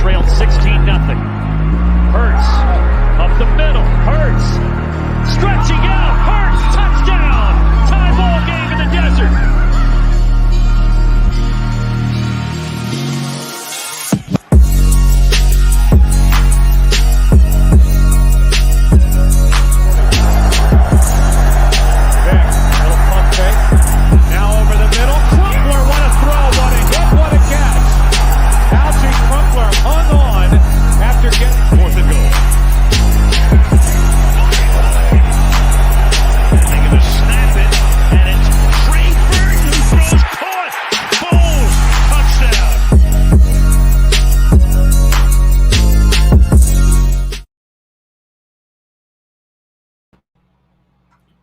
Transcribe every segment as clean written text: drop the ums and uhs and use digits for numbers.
trailed 16-0. Hurts up the middle. Hurts stretching out. Hurts touchdown. Tie ball game in the desert.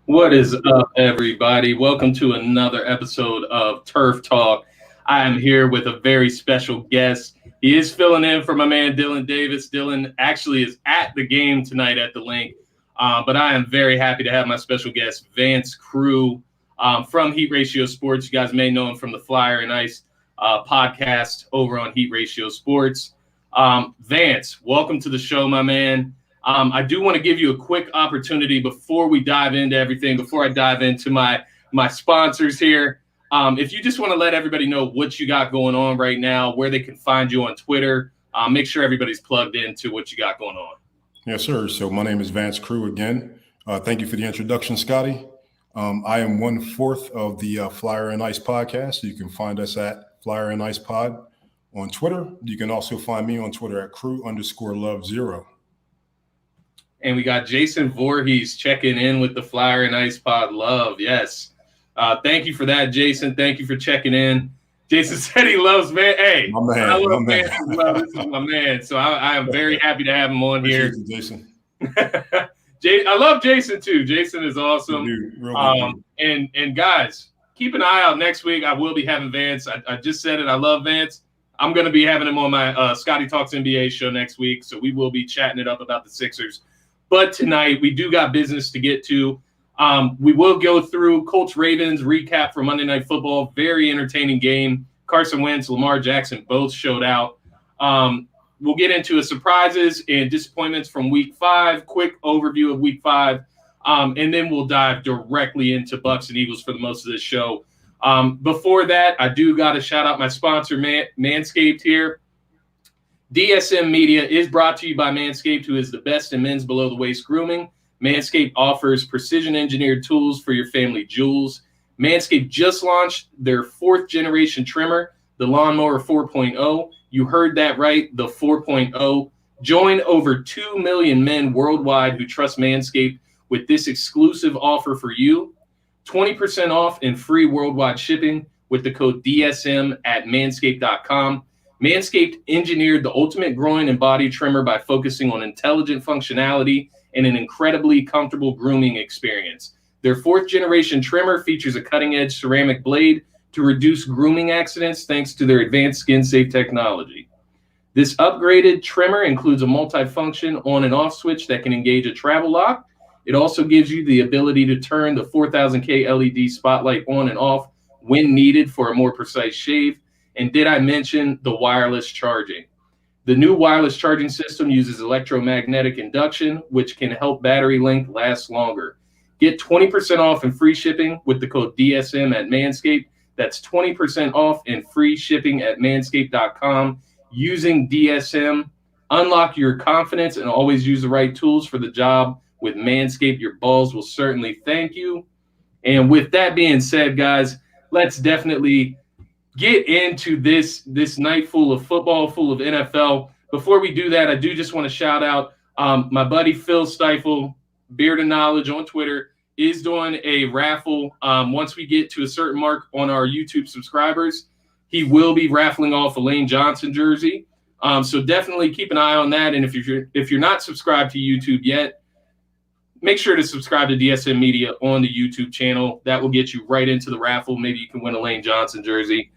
What is up, everybody? Welcome to another episode of Turf Talk. I am here with a very special guest. He is filling in for my man, Dylan Davis. Dylan actually is at the game tonight at the link, but I am very happy to have my special guest, Vance Crew, from Heat Ratio Sports. You guys may know him from the Flyer and Ice podcast over on Heat Ratio Sports. Vance, welcome to the show, my man. I do want to give you a quick opportunity before we dive into everything, before I dive into my sponsors here. If you just want to let everybody know what you got going on right now, where they can find you on Twitter, make sure everybody's plugged into what you got going on. Yes, sir. So my name is Vance Crew again. Thank you for the introduction, Scotty. I am 1/4 of the Flyer and Ice podcast. You can find us at Flyer and Ice Pod on Twitter. You can also find me on Twitter at Crew_Love0. And we got Jason Voorhees checking in with the Flyer and Ice Pod Love. Yes. Thank you for that, Jason. Thank you for checking in. Jason said he loves man. Hey, my man, I love my man. Love. This is my man. So I am very happy to have him on here. You, Jason. I love Jason too. Jason is awesome. And guys, keep an eye out next week. I will be having Vance. I just said it. I love Vance. I'm going to be having him on my Scotty Talks NBA show next week. So we will be chatting it up about the Sixers. But tonight, we do got business to get to. We will go through Colts-Ravens recap for Monday Night Football. Very entertaining game. Carson Wentz, Lamar Jackson both showed out. We'll get into surprises and disappointments from Week 5, quick overview of Week 5, and then we'll dive directly into Bucs and Eagles for the most of this show. Before that, I do got to shout out my sponsor, Manscaped here. DSM Media is brought to you by Manscaped, who is the best in men's below-the-waist grooming. Manscaped offers precision-engineered tools for your family jewels. Manscaped just launched their 4th-generation trimmer, the Lawnmower 4.0. You heard that right, the 4.0. Join over 2 million men worldwide who trust Manscaped with this exclusive offer for you. 20% off and free worldwide shipping with the code DSM at manscaped.com. Manscaped engineered the ultimate groin and body trimmer by focusing on intelligent functionality and an incredibly comfortable grooming experience. Their 4th-generation trimmer features a cutting-edge ceramic blade to reduce grooming accidents thanks to their advanced skin-safe technology. This upgraded trimmer includes a multi-function on and off switch that can engage a travel lock. It also gives you the ability to turn the 4000K LED spotlight on and off when needed for a more precise shave. And did I mention the wireless charging? The new wireless charging system uses electromagnetic induction, which can help battery length last longer. Get 20% off and free shipping with the code DSM at Manscaped. That's 20% off and free shipping at manscaped.com using DSM. Unlock your confidence and always use the right tools for the job. With Manscaped, your balls will certainly thank you. And with that being said, guys, let's definitely get into this night full of football, full of NFL. Before we do that, I do just want to shout out my buddy Phil Stifle, Beard of Knowledge on Twitter, is doing a raffle. Once we get to a certain mark on our YouTube subscribers, he will be raffling off a Lane Johnson jersey. So definitely keep an eye on that. And if you're not subscribed to YouTube yet, make sure to subscribe to DSM Media on the YouTube channel. That will get you right into the raffle. Maybe you can win a Lane Johnson jersey.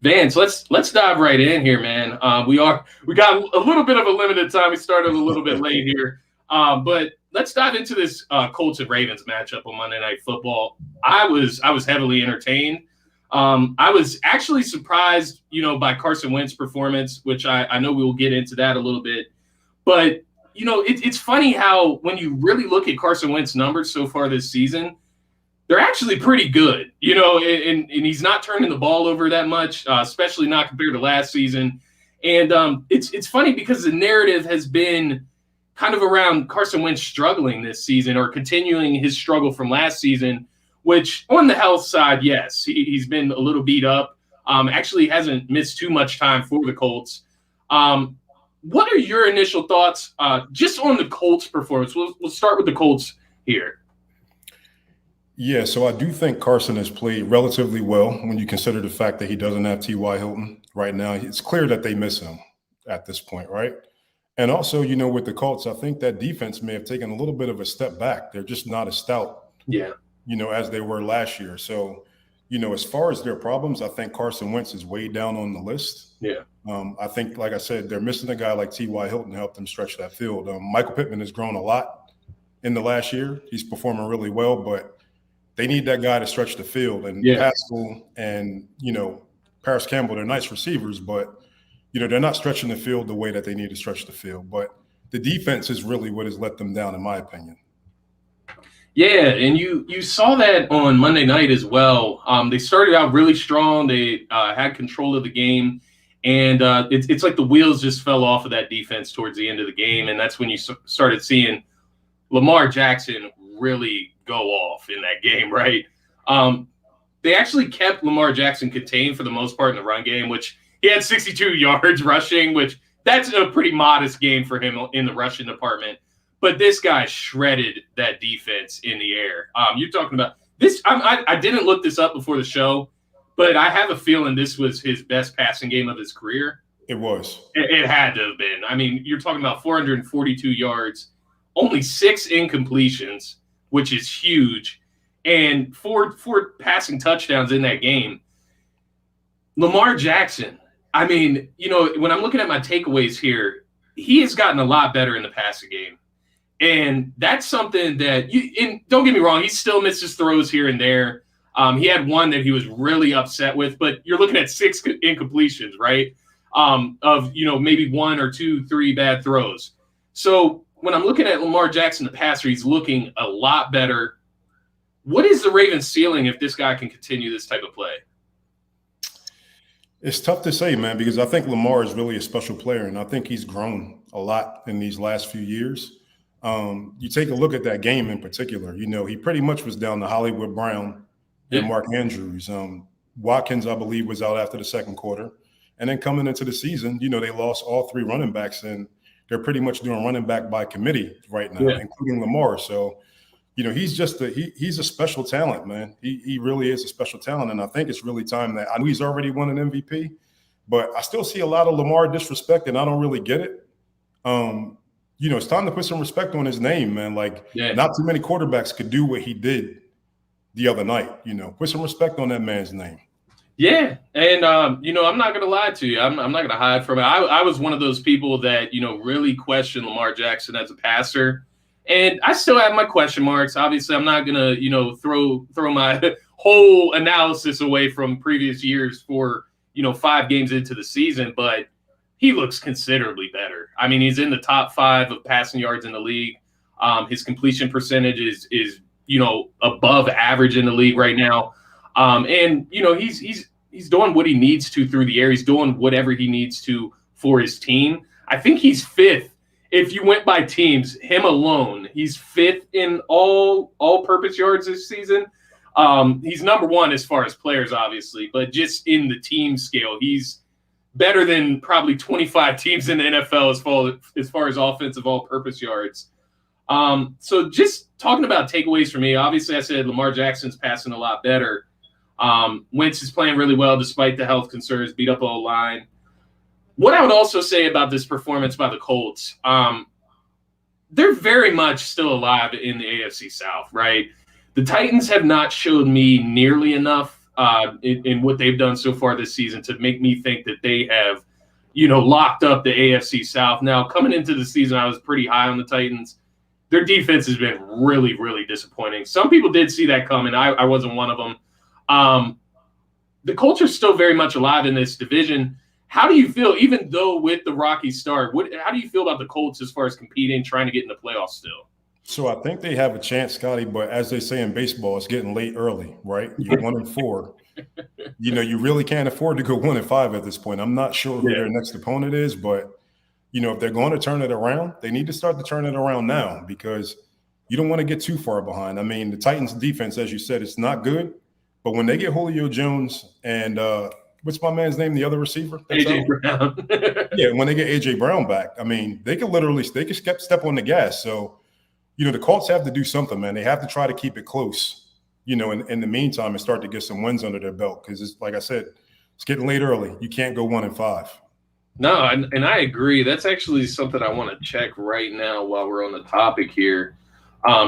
Vance, let's dive right in here, man. We got a little bit of a limited time. We started a little bit late here, but let's dive into this Colts and Ravens matchup on Monday Night Football. I was heavily entertained. I was actually surprised, by Carson Wentz's performance, which I know we will get into that a little bit. But, it's funny how when you really look at Carson Wentz's numbers so far this season, they're actually pretty good, and he's not turning the ball over that much, especially not compared to last season. And it's funny because the narrative has been kind of around Carson Wentz struggling this season or continuing his struggle from last season, which on the health side, yes, he's been a little beat up. Actually hasn't missed too much time for the Colts. What are your initial thoughts just on the Colts performance? We'll start with the Colts here. Yeah, so I do think Carson has played relatively well when you consider the fact that he doesn't have T.Y. Hilton right now. It's clear that they miss him at this point, right? And also, with the Colts, I think that defense may have taken a little bit of a step back. They're just not as stout, as they were last year. So, as far as their problems, I think Carson Wentz is way down on the list. Yeah. I think, like I said, they're missing a guy like T.Y. Hilton to help them stretch that field. Michael Pittman has grown a lot in the last year. He's performing really well, but they need that guy to stretch the field. And Pascal and, Paris Campbell, they're nice receivers, but, they're not stretching the field the way that they need to stretch the field. But the defense is really what has let them down, in my opinion. Yeah, and you saw that on Monday night as well. They started out really strong. They had control of the game. And it's like the wheels just fell off of that defense towards the end of the game. And that's when you started seeing Lamar Jackson really go off in that game, right? They actually kept Lamar Jackson contained for the most part in the run game, which he had 62 yards rushing, which that's a pretty modest game for him in the rushing department. But this guy shredded that defense in the air. You're talking about this. I didn't look this up before the show, but I have a feeling this was his best passing game of his career. It was. It had to have been. I mean, you're talking about 442 yards, only 6 incompletions, which is huge, and four passing touchdowns in that game. Lamar Jackson, I mean, when I'm looking at my takeaways here, he has gotten a lot better in the passing game. And that's something that and don't get me wrong, he still misses throws here and there. He had one that he was really upset with, but you're looking at 6 incompletions, right? Of, maybe 1 or 2, 3 bad throws. So when I'm looking at Lamar Jackson, the passer, he's looking a lot better. What is the Ravens' ceiling if this guy can continue this type of play? It's tough to say, man, because I think Lamar is really a special player, and I think he's grown a lot in these last few years. You take a look at that game in particular, he pretty much was down to Hollywood Brown and Mark Andrews. Watkins, I believe, was out after the second quarter. And then coming into the season, they lost all 3 running backs, and they're pretty much doing running back by committee right now, including Lamar. So, he's just he's a special talent, man. He really is a special talent. And I think it's really time that I know he's already won an MVP, but I still see a lot of Lamar disrespect, and I don't really get it. It's time to put some respect on his name, man. Not too many quarterbacks could do what he did the other night. Put some respect on that man's name. Yeah, and I'm not gonna lie to you. I'm not gonna hide from it. I was one of those people that really questioned Lamar Jackson as a passer, and I still have my question marks. Obviously, I'm not gonna throw my whole analysis away from previous years for 5 games into the season, but he looks considerably better. I mean, he's in the top 5 of passing yards in the league. His completion percentage is above average in the league right now. And he's doing what he needs to through the air. He's doing whatever he needs to for his team. I think he's 5th. If you went by teams, him alone, he's 5th in all-purpose yards this season. He's number 1 as far as players, obviously, but just in the team scale, he's better than probably 25 teams in the NFL as far as offensive all-purpose yards. So just talking about takeaways for me, obviously I said Lamar Jackson's passing a lot better. Wentz is playing really well despite the health concerns, beat up all line. What I would also say about this performance by the Colts, they're very much still alive in the AFC South, right? The Titans have not showed me nearly enough in what they've done so far this season to make me think that they have, locked up the AFC South. Now, coming into the season, I was pretty high on the Titans. Their defense has been really, really disappointing. Some people did see that coming. I wasn't one of them. the Colts are still very much alive in this division. How do you feel, even though with the rocky start, how do you feel about the Colts as far as competing, trying to get in the playoffs still? So I think they have a chance, Scotty, but as they say in baseball, it's getting late early, right? You're 1-4. You really can't afford to go 1-5 at this point. I'm not sure who their next opponent is, but if they're going to turn it around, they need to start to turn it around now because you don't want to get too far behind. I mean, the Titans defense, as you said, it's not good, but when they get Julio Jones and what's my man's name, the other receiver? AJ Brown. Yeah, when they get AJ Brown back, I mean, they could step on the gas. So, the Colts have to do something, man. They have to try to keep it close, in the meantime and start to get some wins under their belt because, it's like I said, it's getting late early. You can't go 1-5. No, and I agree. That's actually something I want to check right now while we're on the topic here.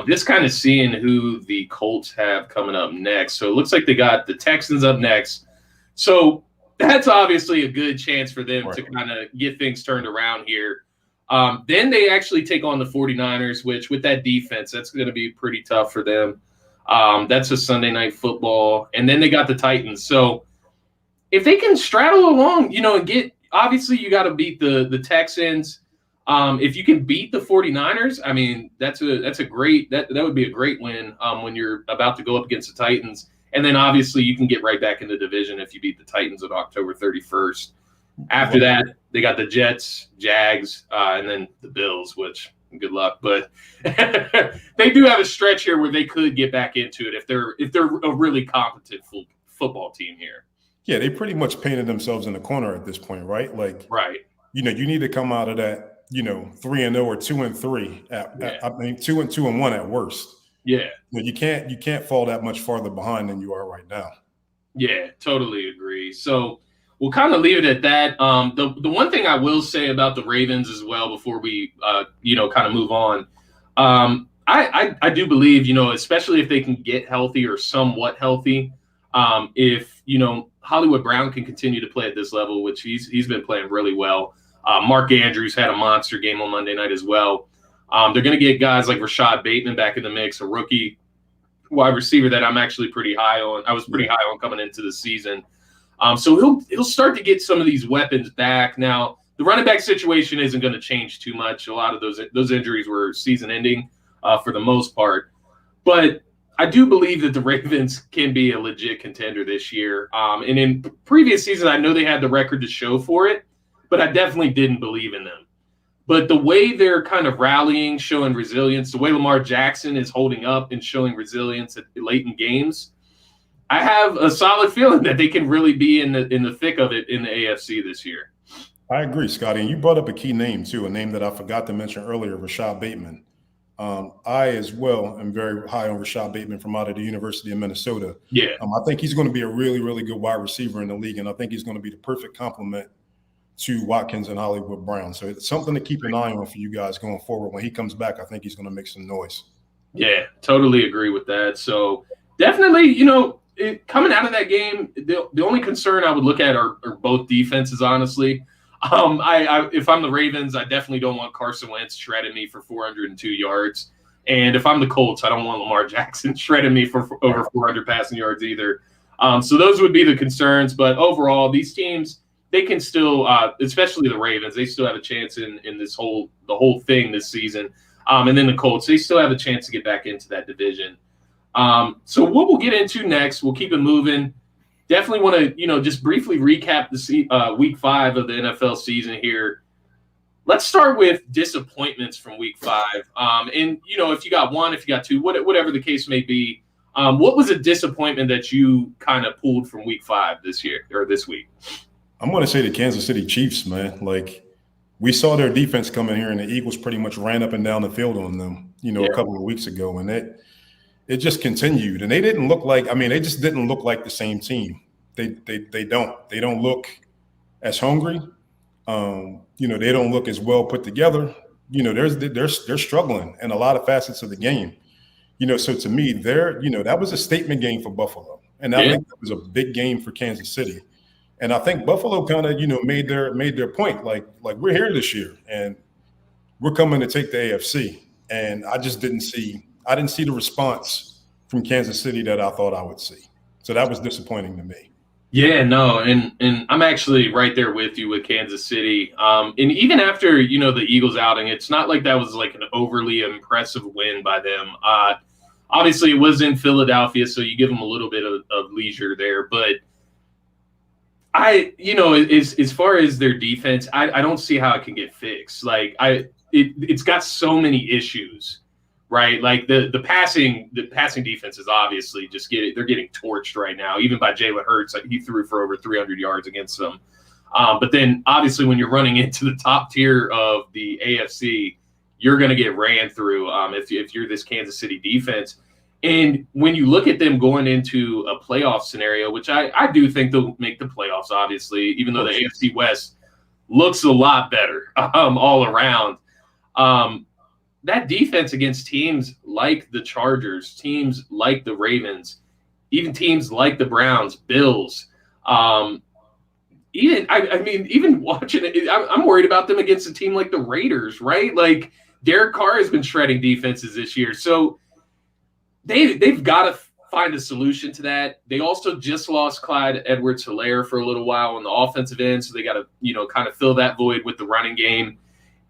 Just kind of seeing who the Colts have coming up next. So it looks like they got the Texans up next. So that's obviously a good chance for them to kind of get things turned around here. Then they actually take on the 49ers, which with that defense, that's going to be pretty tough for them. That's a Sunday night football. And then they got the Titans. So if they can straddle along, and get – obviously you got to beat the Texans. If you can beat the 49ers, I mean, that's a great – that would be a great win when you're about to go up against the Titans. And then obviously you can get right back in the division if you beat the Titans on October 31st. After that, they got the Jets, Jags, and then the Bills, which good luck. But they do have a stretch here where they could get back into it if they're a really competent football team here. Yeah, they pretty much painted themselves in the corner at this point, right? Right. You need to come out of that, 3-0 or 2-3. I mean, 2-2-1 at worst. Yeah. You can't fall that much farther behind than you are right now. Yeah, totally agree. So we'll kind of leave it at that. The one thing I will say about the Ravens as well before we kind of move on, I do believe, especially if they can get healthy or somewhat healthy, if Hollywood Brown can continue to play at this level, which he's been playing really well. Mark Andrews had a monster game on Monday night as well. They're going to get guys like Rashad Bateman back in the mix, a rookie wide receiver that I'm actually pretty high on. I was pretty high on coming into the season. So he'll start to get some of these weapons back. Now, the running back situation isn't going to change too much. A lot of those injuries were season-ending for the most part. But I do believe that the Ravens can be a legit contender this year. And in previous seasons, I know they had the record to show for it, but I definitely didn't believe in them. But the way they're kind of rallying, showing resilience, the way Lamar Jackson is holding up and showing resilience late in games, I have a solid feeling that they can really be in the thick of it in the AFC this year. I agree, Scotty. And you brought up a key name, too, a name that I forgot to mention earlier, Rashad Bateman. I, as well, am very high on Rashad Bateman from out of the University of Minnesota. Yeah. I think he's going to be a really, really good wide receiver in the league, and I think he's going to be the perfect complement to Watkins and Hollywood Brown. So it's something to keep an eye on for you guys going forward. When he comes back, I think he's going to make some noise. Yeah, totally agree with that. So definitely, coming out of that game, the only concern I would look at are both defenses, honestly. If I'm the Ravens, I definitely don't want Carson Wentz shredding me for 402 yards. And if I'm the Colts, I don't want Lamar Jackson shredding me for over 400 passing yards either. So those would be the concerns. But overall, these teams, they can still, especially the Ravens, they still have a chance in the whole thing this season. And then the Colts, they still have a chance to get back into that division. So what we'll get into next, we'll keep it moving. Definitely want to, just briefly recap the week 5 of the NFL season here. Let's start with disappointments from week 5. And, if you got one, if you got two, whatever the case may be, what was a disappointment that you kind of pulled from week 5 this year or this week? I'm going to say the Kansas City Chiefs, man. We saw their defense come in here, and the Eagles pretty much ran up and down the field on them, a couple of weeks ago. And it just continued. And they didn't look like – they just didn't look like the same team. They don't. They don't look as hungry. They don't look as well put together. They're struggling in a lot of facets of the game. So to me, that was a statement game for Buffalo. And I think that was a big game for Kansas City. And I think Buffalo kind of, made their point. Like we're here this year and we're coming to take the AFC. And I just didn't see the response from Kansas City that I thought I would see. So that was disappointing to me. Yeah, no, and I'm actually right there with you with Kansas City. And even after, the Eagles outing, it's not like that was like an overly impressive win by them. Obviously, it was in Philadelphia, so you give them a little bit of leisure there. But as far as their defense, I don't see how it can get fixed. Like it's got so many issues, right? Like the passing defense is obviously they're getting torched right now, even by Jalen Hurts. Like, he threw for over 300 yards against them. But then obviously when you're running into the top tier of the AFC, you're going to get ran through if you're this Kansas City defense. And when you look at them going into a playoff scenario, which I do think they'll make the playoffs, obviously, even though the AFC West looks a lot better all around. That defense against teams like the Chargers, teams like the Ravens, even teams like the Browns, Bills, even watching it, I'm worried about them against a team like the Raiders, right? Like, Derek Carr has been shredding defenses this year. So they've got to find a solution to that. They also just lost Clyde Edwards-Helaire for a little while on the offensive end, so they got to, kind of fill that void with the running game.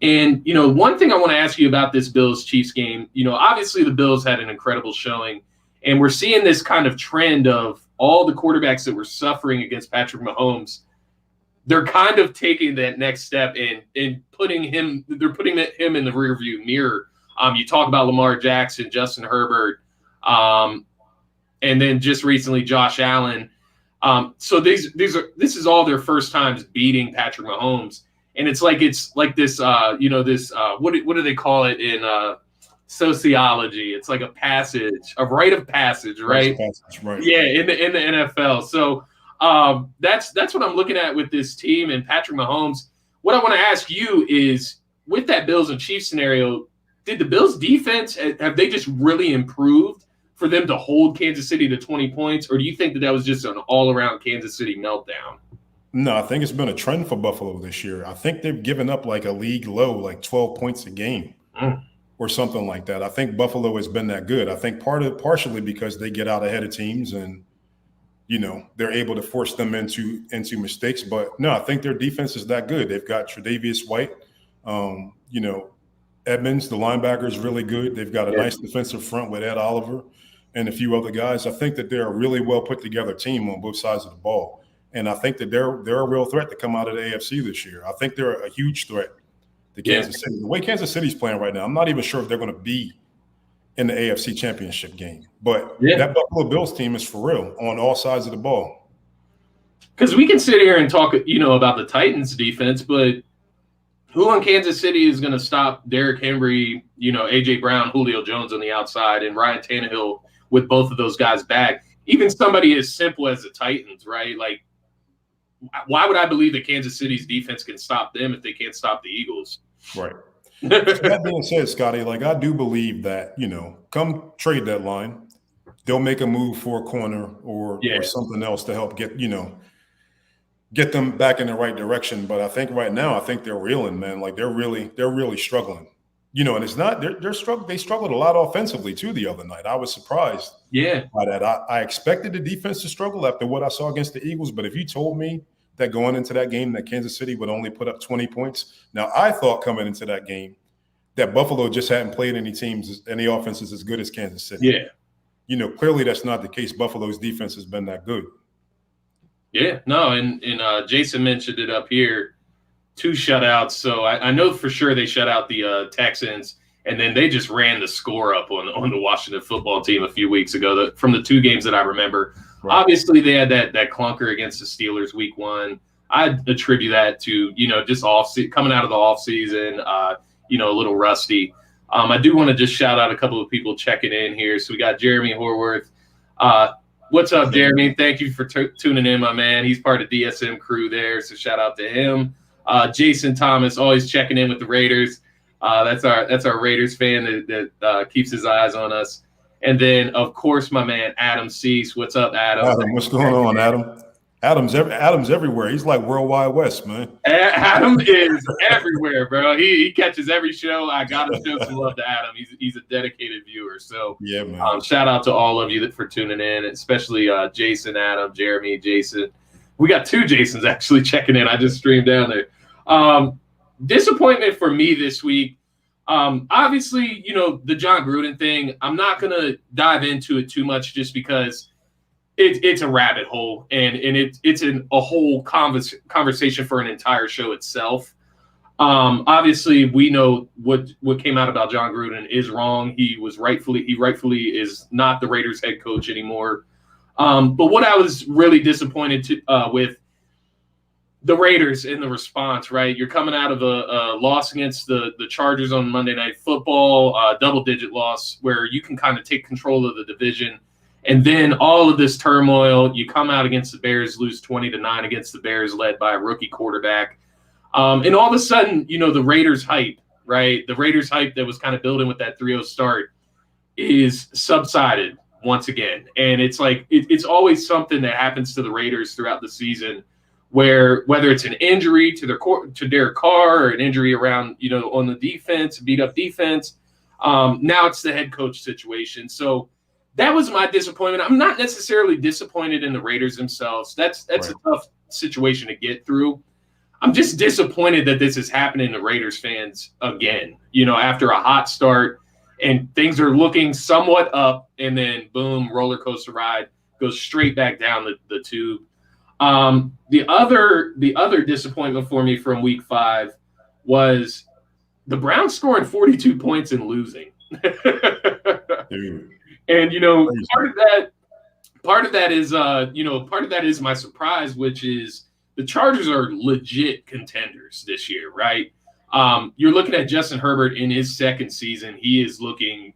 And, one thing I want to ask you about this Bills-Chiefs game, obviously the Bills had an incredible showing, and we're seeing this kind of trend of all the quarterbacks that were suffering against Patrick Mahomes. They're kind of taking that next step and putting him in the rearview mirror. You talk about Lamar Jackson, Justin Herbert, and then just recently Josh Allen. So this is all their first times beating Patrick Mahomes, and it's like this what do they call it in sociology? It's like a rite of passage, right? Right. Yeah, in the NFL. So that's what I'm looking at with this team and Patrick Mahomes. What I want to ask you is, with that Bills and Chiefs scenario, did the Bills defense, have they just really improved for them to hold Kansas City to 20 points? Or do you think that was just an all-around Kansas City meltdown? No, I think it's been a trend for Buffalo this year. I think they've given up like a league low, like 12 points a game or something like that. I think Buffalo has been that good. I think partially because they get out ahead of teams and, they're able to force them into mistakes. But no, I think their defense is that good. They've got Tre'Davious White, Edmonds, the linebacker, is really good. They've got a nice defensive front with Ed Oliver and a few other guys. I think that they're a really well put together team on both sides of the ball. And I think that they're a real threat to come out of the AFC this year. I think they're a huge threat to Kansas City. The way Kansas City's playing right now, I'm not even sure if they're going to be in the AFC Championship game. But that Buffalo Bills team is for real on all sides of the ball. Because we can sit here and talk, about the Titans defense, but who in Kansas City is going to stop Derrick Henry, A.J. Brown, Julio Jones on the outside, and Ryan Tannehill with both of those guys back? Even somebody as simple as the Titans, right? Like, why would I believe that Kansas City's defense can stop them if they can't stop the Eagles? Right. That being said, Scotty, like, I do believe that, come trade deadline, they'll make a move for a corner or something else to help get them back in the right direction. But I think right now, I think they're reeling, man. Like, they're really struggling. And it's not they struggled a lot offensively too the other night. I was surprised by that. I expected the defense to struggle after what I saw against the Eagles, but if you told me that going into that game that Kansas City would only put up 20 points, now I thought coming into that game that Buffalo just hadn't played any offenses as good as Kansas City. Yeah. Clearly that's not the case. Buffalo's defense has been that good. Yeah, no, and Jason mentioned it up here. 2 shutouts. So I know for sure they shut out the Texans, and then they just ran the score up on the Washington football team a few weeks ago from the 2 games that I remember. Right. Obviously, they had that clunker against the Steelers week 1. I attribute that to, just coming out of the offseason, a little rusty. I do want to just shout out a couple of people checking in here. So we got Jeremy Horworth. What's up, Jeremy? Thank you for tuning in, my man. He's part of DSM crew there, so shout out to him. Jason Thomas, always checking in with the Raiders. That's our Raiders fan that keeps his eyes on us. And then, of course, my man Adam Cease. What's up, Adam? Adam, what's going on, Adam? Adam's everywhere. He's like Worldwide West, man. Adam is everywhere, bro. He catches every show. I gotta show some love to Adam. He's a dedicated viewer. So yeah, man. Shout out to all of you for tuning in, especially Jason, Adam, Jeremy, Jason. We got two Jasons actually checking in. I just streamed down there. Disappointment for me this week. Obviously, the John Gruden thing, I'm not going to dive into it too much just because it's a rabbit hole and it's a whole conversation for an entire show itself. Obviously, we know what came out about John Gruden is wrong. He rightfully is not the Raiders head coach anymore. But what I was really disappointed with the Raiders in the response, right? You're coming out of a loss against the Chargers on Monday Night Football, double-digit loss where you can kind of take control of the division. And then all of this turmoil, you come out against the Bears, lose 20-9 against the Bears, led by a rookie quarterback. And all of a sudden, the Raiders hype, right? The Raiders hype that was kind of building with that 3-0 start is subsided once again. And it's like it's always something that happens to the Raiders throughout the season where whether it's an injury to Derek Carr or an injury around, on the defense, beat up defense, now it's the head coach situation. So that was my disappointment. I'm not necessarily disappointed in the Raiders themselves. That's right. A tough situation to get through. I'm just disappointed that this is happening to Raiders fans again, after a hot start and things are looking somewhat up and then boom, roller coaster ride goes straight back down the tube. The other disappointment for me from week 5 was the Browns scoring 42 points and losing. And, part of that is my surprise, which is the Chargers are legit contenders this year, right? You're looking at Justin Herbert in his second season. He is looking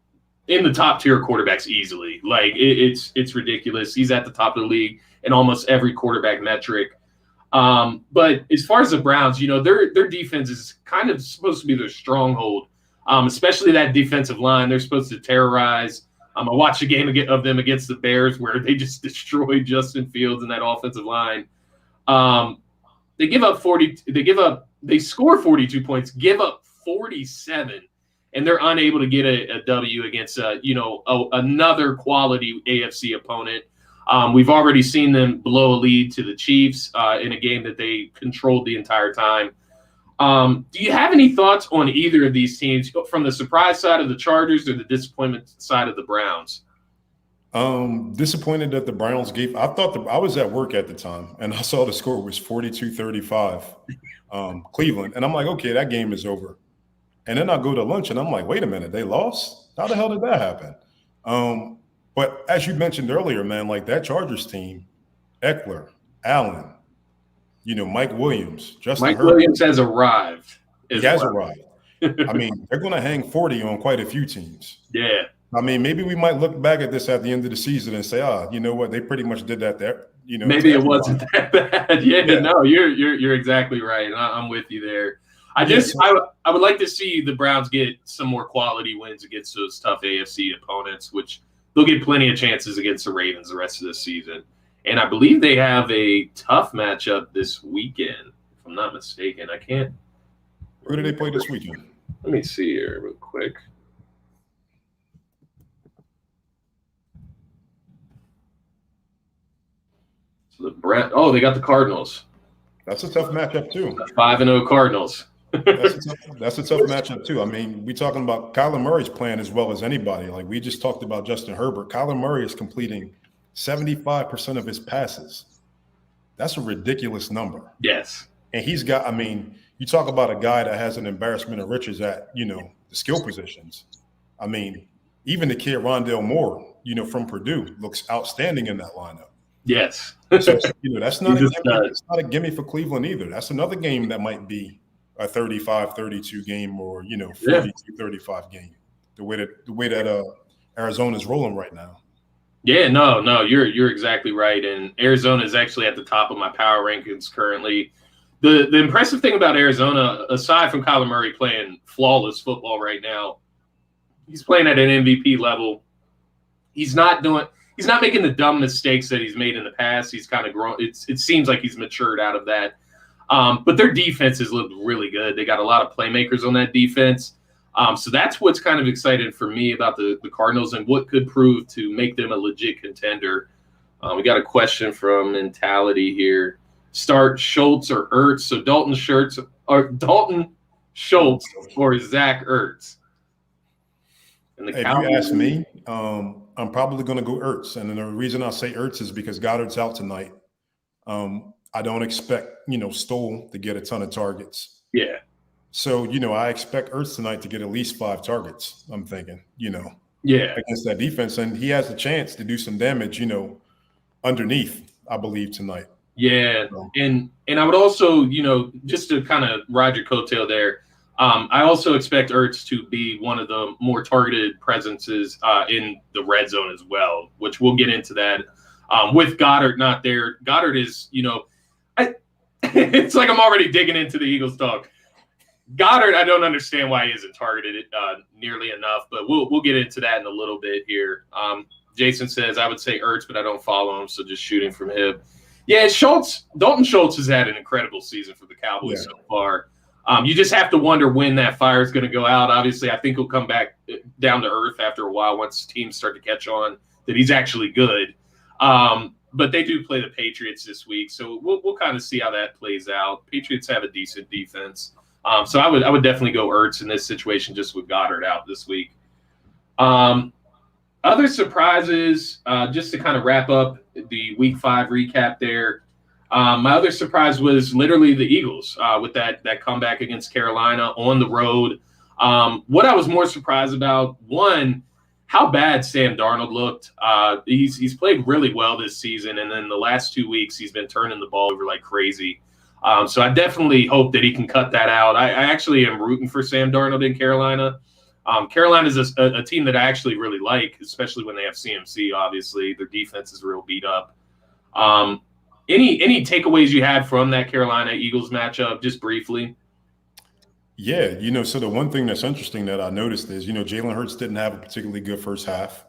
in the top tier quarterbacks easily. Like it's ridiculous. He's at the top of the league in almost every quarterback metric. But as far as the Browns, their defense is kind of supposed to be their stronghold, especially that defensive line. They're supposed to terrorize. I watched a game of them against the Bears where they just destroyed Justin Fields and that offensive line. They give up 40. They score 42 points, give up 47, and they're unable to get a W against another quality AFC opponent. We've already seen them blow a lead to the Chiefs in a game that they controlled the entire time. Do you have any thoughts on either of these teams, from the surprise side of the Chargers or the disappointment side of the Browns? Disappointed that the Browns gave. I thought I was at work at the time, and I saw the score was 42-35, Cleveland, and I'm like, okay, that game is over. And then I go to lunch, and I'm like, wait a minute, they lost? How the hell did that happen? But as you mentioned earlier, man, like that Chargers team, Eckler, Allen, Mike Williams, Justin Mike Herbert. Williams has arrived. He has arrived. I mean, they're going to hang 40 on quite a few teams. Yeah. I mean, maybe we might look back at this at the end of the season and say, you know what, they pretty much did that there. Maybe it wasn't that bad. Yeah, no, you're exactly right. I'm with you there. I would like to see the Browns get some more quality wins against those tough AFC opponents, which they'll get plenty of chances against the Ravens the rest of the season. And I believe they have a tough matchup this weekend, if I'm not mistaken. I can't. Who do they play this weekend? Let me see here real quick. So they got the Cardinals. That's a tough matchup too. 5-0 Cardinals. That's a tough matchup too. I mean, we're talking about Kyler Murray's playing as well as anybody. Like we just talked about Justin Herbert. Kyler Murray is completing 75% of his passes. That's a ridiculous number. Yes. And he's got, I mean, you talk about a guy that has an embarrassment of riches at, the skill positions. I mean, even the kid Rondale Moore, from Purdue looks outstanding in that lineup. Yes. So, that's not it's not a gimme for Cleveland either. That's another game that might be a 35-32 game or, 42-35 game. The way that Arizona's rolling right now. Yeah, no, you're exactly right. And Arizona is actually at the top of my power rankings currently. The impressive thing about Arizona, aside from Kyler Murray playing flawless football right now, he's playing at an MVP level. He's not making the dumb mistakes that he's made in the past. He's kind of grown. It seems like he's matured out of that. But their defense has looked really good. They got a lot of playmakers on that defense. So that's what's kind of exciting for me about the Cardinals and what could prove to make them a legit contender. We got a question from Mentality here. start Schultz or Ertz. So Dalton Schultz or Zach Ertz. And if you ask me, I'm probably going to go Ertz. And then the reason I say Ertz is because Goddard's out tonight. I don't expect, Stoll to get a ton of targets. Yeah. So, I expect Ertz tonight to get at least 5 targets, I'm thinking, against that defense. And he has a chance to do some damage, underneath, I believe, tonight. Yeah. And I would also, just to kind of ride your coattail there, I also expect Ertz to be one of the more targeted presences in the red zone as well, which we'll get into that. With Goddard not there, Goddard is, it's like I'm already digging into the Eagles talk. Goddard, I don't understand why he isn't targeted nearly enough, but we'll get into that in a little bit here. Jason says, I would say Ertz, but I don't follow him, so just shooting from him. Yeah, Dalton Schultz has had an incredible season for the Cowboys so far. You just have to wonder when that fire is going to go out. Obviously, I think he'll come back down to earth after a while once teams start to catch on that he's actually good. But they do play the Patriots this week, so we'll kind of see how that plays out. Patriots have a decent defense. So I would definitely go Ertz in this situation just with Goddard out this week. Other surprises, just to kind of wrap up the Week 5 recap there. My other surprise was literally the Eagles with that comeback against Carolina on the road. What I was more surprised about, one, how bad Sam Darnold looked. He's played really well this season, and then the last 2 weeks he's been turning the ball over like crazy. So I definitely hope that he can cut that out. I actually am rooting for Sam Darnold in Carolina. Carolina is a team that I actually really like, especially when they have CMC, obviously. Their defense is real beat up. Any takeaways you had from that Carolina-Eagles matchup, just briefly? Yeah, so the one thing that's interesting that I noticed is, Jalen Hurts didn't have a particularly good first half.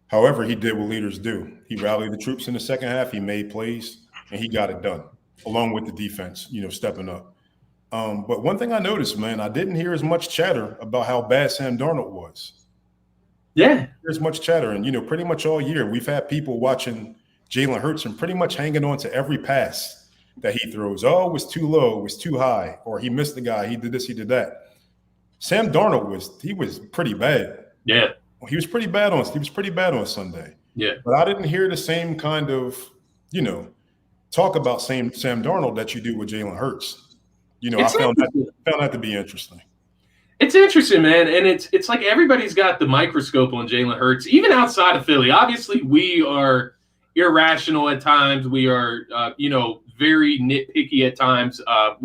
However, he did what leaders do. He rallied the troops in the second half. He made plays, and he got it done, along with the defense, stepping up. But one thing I noticed, man, I didn't hear as much chatter about how bad Sam Darnold was. Yeah. There's much chatter. And, pretty much all year we've had people watching Jalen Hurts and pretty much hanging on to every pass that he throws. Oh, it was too low, it was too high, or he missed the guy, he did this, he did that. Sam Darnold was pretty bad. Yeah. He was pretty bad on Sunday. Yeah. But I didn't hear the same kind of, talk about Sam Darnold that you do with Jalen Hurts. I found that to be interesting. It's interesting, man, and it's like everybody's got the microscope on Jalen Hurts, even outside of Philly. Obviously, we are irrational at times. We are, very nitpicky at times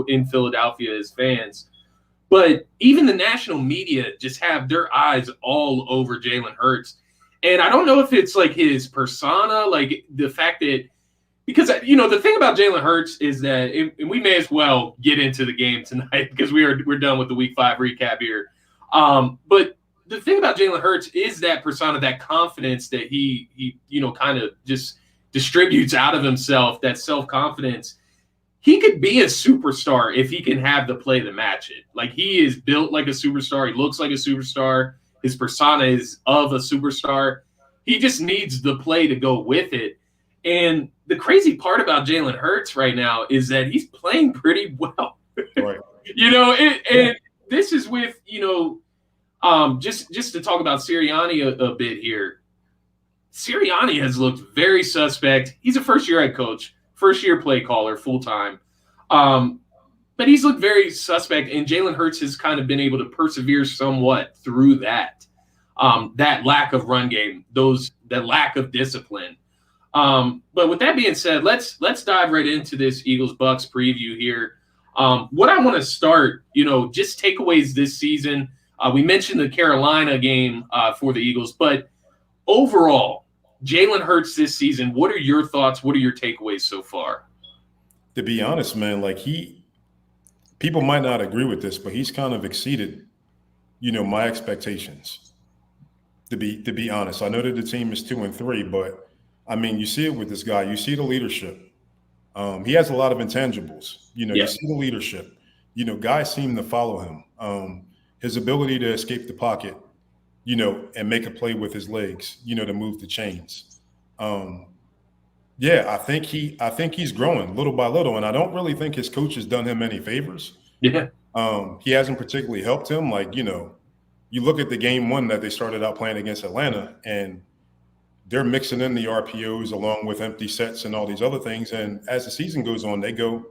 in Philadelphia as fans. But even the national media just have their eyes all over Jalen Hurts. And I don't know if it's like his persona, like the fact that because, the thing about Jalen Hurts is that and we may as well get into the game tonight because we're done with the Week 5 recap here. But the thing about Jalen Hurts is that persona, that confidence that he kind of just distributes out of himself, that self-confidence. He could be a superstar if he can have the play to match it. Like, he is built like a superstar. He looks like a superstar. His persona is of a superstar. He just needs the play to go with it. And the crazy part about Jalen Hurts right now is that he's playing pretty well. Right. And this is with, just to talk about Sirianni a bit here. Sirianni has looked very suspect. He's a first-year head coach, first-year play caller, full-time. But he's looked very suspect, and Jalen Hurts has kind of been able to persevere somewhat through that lack of run game, that lack of discipline. But with that being said, let's dive right into this Eagles-Bucs preview here. What I want to start, just takeaways this season. We mentioned the Carolina game for the Eagles, but overall, Jalen Hurts this season, what are your thoughts? What are your takeaways so far? To be honest, man, people might not agree with this, but he's kind of exceeded, my expectations. To be honest, I know that the team is 2-3, but I mean, you see it with this guy. You see the leadership. He has a lot of intangibles. You see the leadership. Guys seem to follow him. His ability to escape the pocket, and make a play with his legs, to move the chains. Yeah, I think he's growing little by little, and I don't really think his coach has done him any favors. Yeah. He hasn't particularly helped him. Like, you look at the game one that they started out playing against Atlanta, and they're mixing in the RPOs along with empty sets and all these other things. And as the season goes on, they go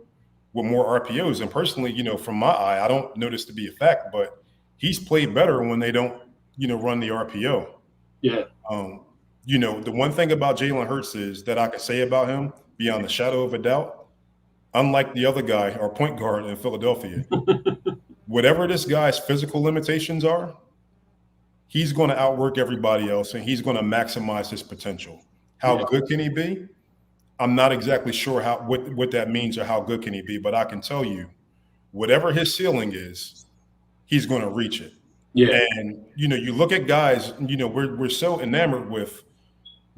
with more RPOs. And personally, from my eye, I don't know this to be a fact, but he's played better when they don't, run the RPO. Yeah. The one thing about Jalen Hurts is that I can say about him, beyond the shadow of a doubt, unlike the other guy, our point guard in Philadelphia, whatever this guy's physical limitations are, he's going to outwork everybody else, and he's going to maximize his potential. How good can he be? I'm not exactly sure what that means or how good can he be, but I can tell you, whatever his ceiling is, he's going to reach it. Yeah. And, you look at guys, we're so enamored with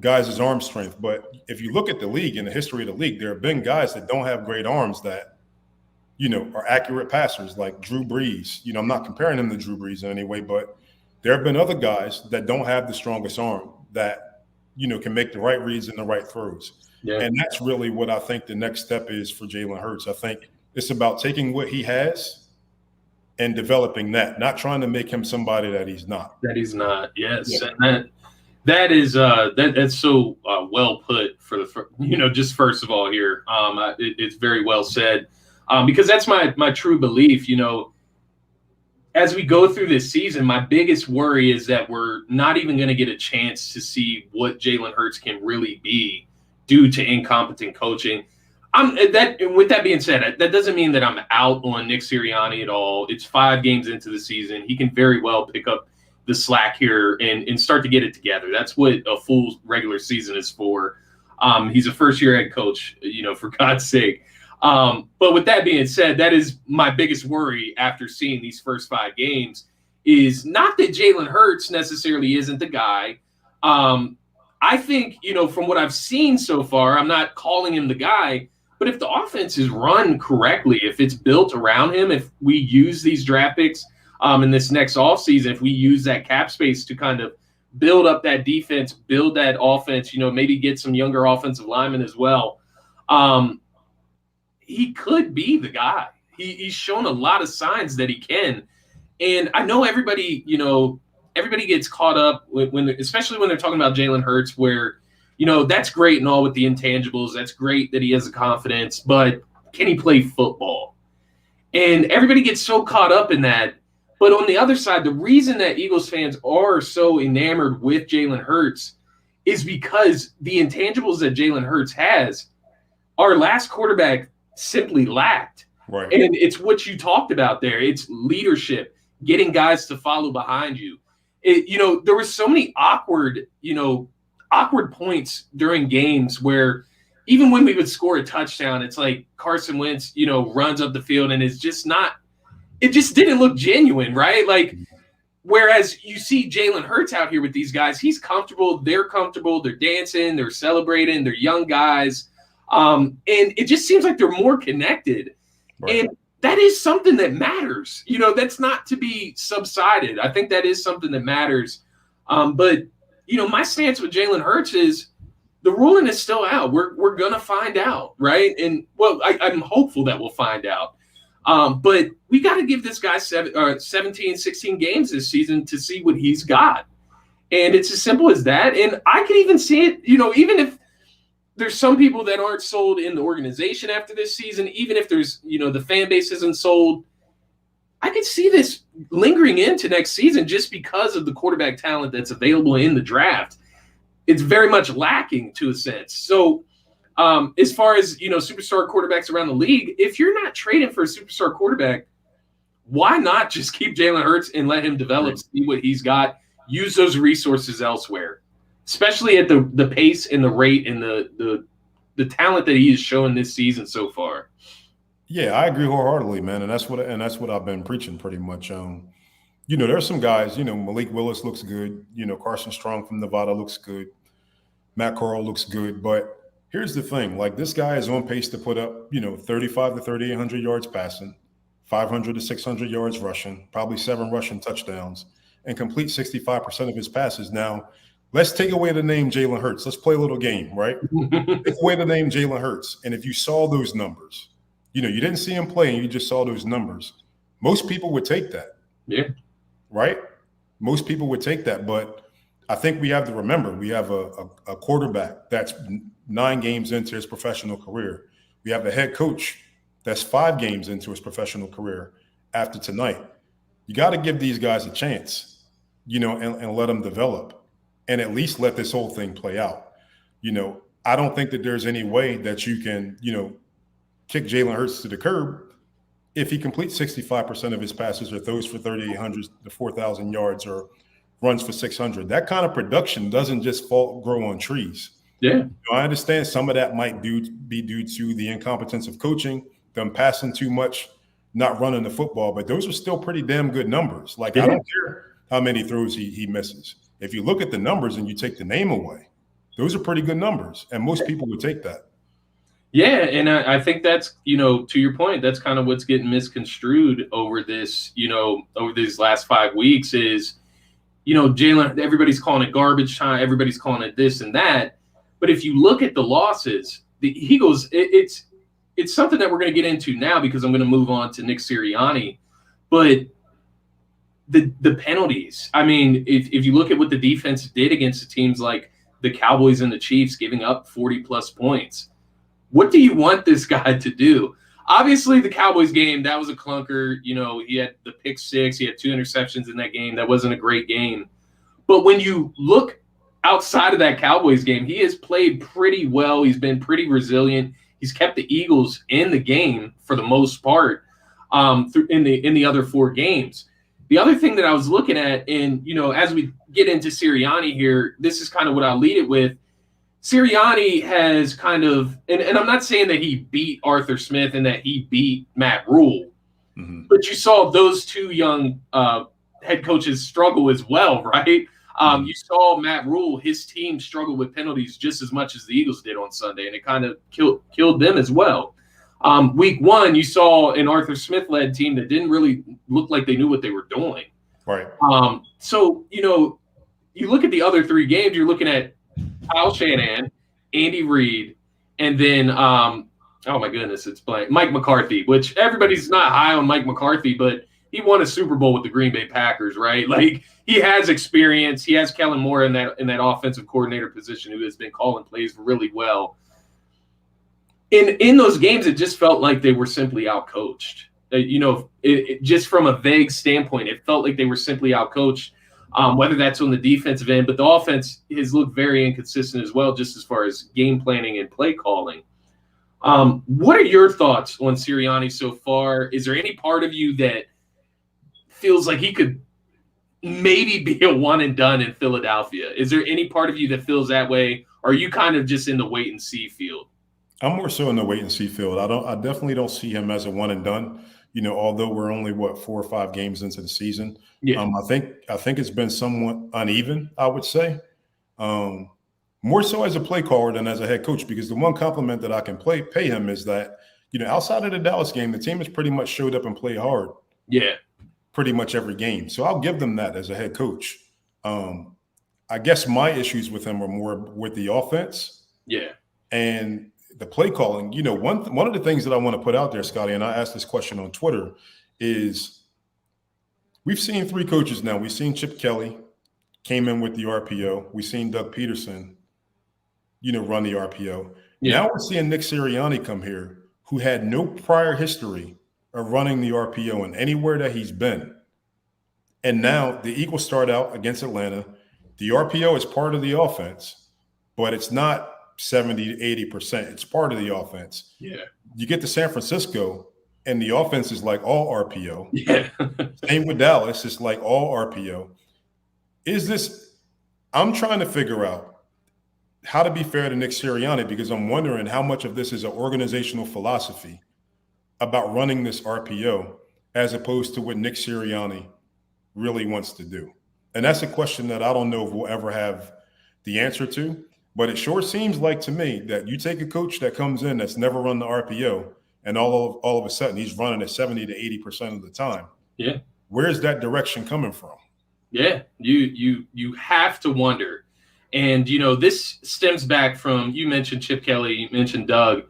guys' arm strength, but if you look at the league and the history of the league, there have been guys that don't have great arms that, are accurate passers, like Drew Brees. I'm not comparing him to Drew Brees in any way, but there have been other guys that don't have the strongest arm that, can make the right reads and the right throws. Yeah. And that's really what I think the next step is for Jalen Hurts. I think it's about taking what he has and developing that, not trying to make him somebody that he's not. Yes. Yeah. And that's so well put for just first of all here. It's very well said because that's my true belief. As we go through this season, my biggest worry is that we're not even going to get a chance to see what Jalen Hurts can really be due to incompetent coaching. With that being said, that doesn't mean that I'm out on Nick Sirianni at all. It's 5 games into the season. He can very well pick up the slack here and start to get it together. That's what a full regular season is for. He's a first-year head coach, for God's sake. But with that being said, that is my biggest worry after seeing these first 5 games is not that Jalen Hurts necessarily isn't the guy. I think, from what I've seen so far, I'm not calling him the guy, but if the offense is run correctly, if it's built around him, if we use these draft picks in this next offseason, if we use that cap space to kind of build up that defense, build that offense, maybe get some younger offensive linemen as well, he could be the guy. He's shown a lot of signs that he can. And I know everybody gets caught up when especially when they're talking about Jalen Hurts, where, that's great and all with the intangibles. That's great that he has the confidence, but can he play football? And everybody gets so caught up in that. But on the other side, the reason that Eagles fans are so enamored with Jalen Hurts is because the intangibles that Jalen Hurts has, our last quarterback simply lacked. Right. And it's what you talked about there. It's leadership, getting guys to follow behind you. There were so many awkward points during games where even when we would score a touchdown, it's like Carson Wentz, runs up the field and it just didn't look genuine, right? Like, whereas you see Jalen Hurts out here with these guys, he's comfortable, they're dancing, they're celebrating, they're young guys. And it just seems like they're more connected. Right. And that is something that matters. That's not to be subsided. I think that is something that matters. But my stance with Jalen Hurts is the ruling is still out. We're going to find out, right? And, well, I'm hopeful that we'll find out. But we got to give this guy 17, 16 games this season to see what he's got. And it's as simple as that. And I can even see it, even if there's some people that aren't sold in the organization after this season, even if there's, the fan base isn't sold, I could see this lingering into next season just because of the quarterback talent that's available in the draft. It's very much lacking to a sense. So as far as, superstar quarterbacks around the league, if you're not trading for a superstar quarterback, why not just keep Jalen Hurts and let him develop, see what he's got, use those resources elsewhere, especially at the pace and the rate and the talent that he has shown this season so far. Yeah, I agree wholeheartedly, man. And that's what I've been preaching pretty much. There's some guys, Malik Willis looks good. Carson Strong from Nevada looks good. Matt Corral looks good. But here's the thing, like, this guy is on pace to put up, 35 to 3,800 yards passing, 500 to 600 yards rushing, probably 7 rushing touchdowns, and complete 65% of his passes. Now, Let's take away the name Jalen Hurts. Let's play a little game, right? Take away the name Jalen Hurts. And if you saw those numbers, you didn't see him play and you just saw those numbers, most people would take that. Yeah. Right? Most people would take that. But I think we have to remember, we have a quarterback that's 9 games into his professional career. We have a head coach that's 5 games into his professional career after tonight. You got to give these guys a chance, and let them develop and at least let this whole thing play out. I don't think that there's any way that you can, kick Jalen Hurts to the curb if he completes 65% of his passes or throws for 3,800 to 4,000 yards or runs for 600. That kind of production doesn't just grow on trees. Yeah. I understand some of that might be due to the incompetence of coaching, them passing too much, not running the football, but those are still pretty damn good numbers. Like, I don't care how many throws he misses. If you look at the numbers and you take the name away, those are pretty good numbers, and most people would take that. Yeah, and I think that's, to your point, that's kind of what's getting misconstrued over this, over these last 5 weeks is, Jalen, everybody's calling it garbage time, everybody's calling it this and that. But if you look at the losses, the Eagles, it's something that we're going to get into now because I'm going to move on to Nick Sirianni. But the penalties, I mean, if you look at what the defense did against the teams like the Cowboys and the Chiefs giving up 40-plus points, what do you want this guy to do? Obviously, the Cowboys game, that was a clunker. He had the pick 6. He had 2 interceptions in that game. That wasn't a great game. But when you look outside of that Cowboys game, he has played pretty well. He's been pretty resilient. He's kept the Eagles in the game for the most part in the other 4 games. The other thing that I was looking at, and, as we get into Sirianni here, this is kind of what I'll lead it with. Sirianni has kind of, and I'm not saying that he beat Arthur Smith and that he beat Matt Rule, but you saw those 2 young head coaches struggle as well, right? You saw Matt Rule, his team struggle with penalties just as much as the Eagles did on Sunday, and it kind of killed them as well. Week 1, you saw an Arthur Smith-led team that didn't really look like they knew what they were doing. Right. So, you look at the other 3 games, you're looking at Kyle Shanahan, Andy Reid, and then, oh my goodness, it's blank, Mike McCarthy, which everybody's not high on Mike McCarthy, but he won a Super Bowl with the Green Bay Packers, right? Like, he has experience. He has Kellen Moore in that offensive coordinator position who has been calling plays really well. In those games, it just felt like they were simply outcoached. Just from a vague standpoint, it felt like they were simply outcoached. Whether that's on the defensive end, but the offense has looked very inconsistent as well, just as far as game planning and play calling. What are your thoughts on Sirianni so far? Is there any part of you that feels like he could maybe be a one and done in Philadelphia? Is there any part of you that feels that way? Or are you kind of just in the wait and see field? I'm more so in the wait and see field. I definitely don't see him as a one and done. Although we're only 4 or 5 games into the season, yeah. I think it's been somewhat uneven, I would say, more so as a play caller than as a head coach. Because the one compliment that I can pay him is that outside of the Dallas game, the team has pretty much showed up and played hard. Yeah, pretty much every game. So I'll give them that as a head coach. I guess my issues with him are more with the offense. Yeah, and the play calling. One of the things that I want to put out there, Scotty, and I asked this question on Twitter, is we've seen 3 coaches now. We've seen Chip Kelly came in with the RPO. We've seen Doug Peterson, run the RPO. Yeah. Now we're seeing Nick Sirianni come here, who had no prior history of running the RPO in anywhere that he's been. And now the Eagles start out against Atlanta. The RPO is part of the offense, but it's not 70 to 80%. It's part of the offense. Yeah. You get to San Francisco and the offense is like all RPO. Yeah. Same with Dallas. It's like all RPO. I'm trying to figure out how to be fair to Nick Sirianni, because I'm wondering how much of this is an organizational philosophy about running this RPO as opposed to what Nick Sirianni really wants to do. And that's a question that I don't know if we'll ever have the answer to. But it sure seems like to me that you take a coach that comes in that's never run the RPO, and all of a sudden he's running it 70 to 80% of the time. Yeah. Where's that direction coming from? Yeah. You have to wonder. And, this stems back from, you mentioned Chip Kelly, you mentioned Doug.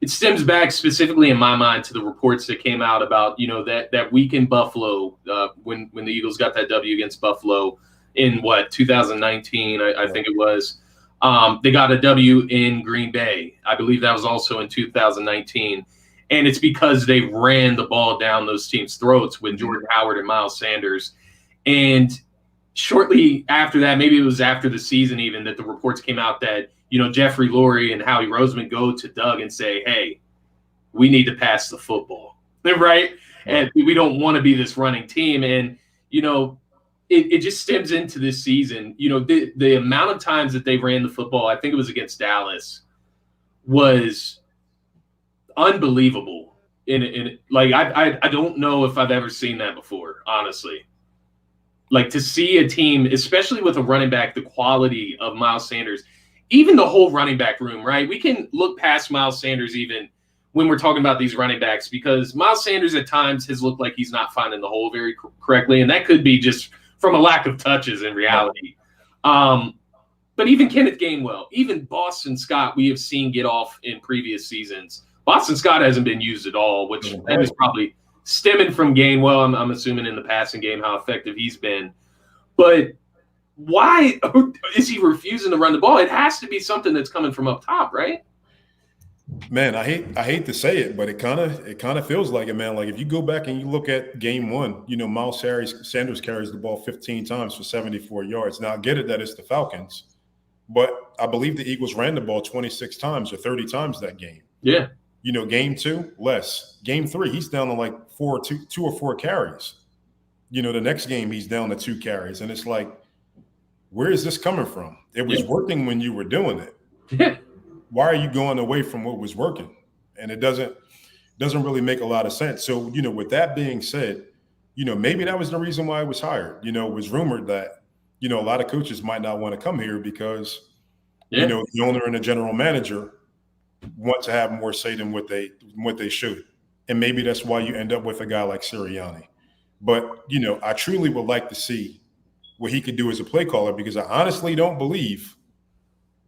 It stems back specifically in my mind to the reports that came out about, that week in Buffalo when the Eagles got that W against Buffalo in 2019, I think it was. They got a W in Green Bay. I believe that was also in 2019. And it's because they ran the ball down those teams' throats with Jordan Howard and Miles Sanders. And shortly after that, maybe it was after the season even, that the reports came out that, Jeffrey Lurie and Howie Roseman go to Doug and say, hey, we need to pass the football, right? And we don't want to be this running team. And, it just stems into this season. The amount of times that they ran the football, I think it was against Dallas, was unbelievable. I don't know if I've ever seen that before, honestly. Like, to see a team, especially with a running back, the quality of Miles Sanders, even the whole running back room, right? We can look past Miles Sanders even when we're talking about these running backs, because Miles Sanders at times has looked like he's not finding the hole very correctly, and that could be just from a lack of touches in reality. But even Kenneth Gainwell, even Boston Scott, we have seen get off in previous seasons. Boston Scott hasn't been used at all, which that is probably stemming from Gainwell. I'm assuming in the passing game how effective he's been. But why is he refusing to run the ball? It has to be something that's coming from up top, right? Man, I hate to say it, but it kind of feels like it, man. Like, if you go back and you look at game one, Miles Sanders carries the ball 15 times for 74 yards. Now, I get it that it's the Falcons, but I believe the Eagles ran the ball 26 times or 30 times that game. Yeah. Game two, less. Game three, he's down to like two or four carries. The next game he's down to 2 carries, and it's like, where is this coming from? It was working when you were doing it. Yeah. Why are you going away from what was working? And it doesn't really make a lot of sense. So, with that being said, maybe that was the reason why I was hired. It was rumored that, a lot of coaches might not want to come here because, the owner and the general manager want to have more say than what they should. And maybe that's why you end up with a guy like Sirianni. But, I truly would like to see what he could do as a play caller, because I honestly don't believe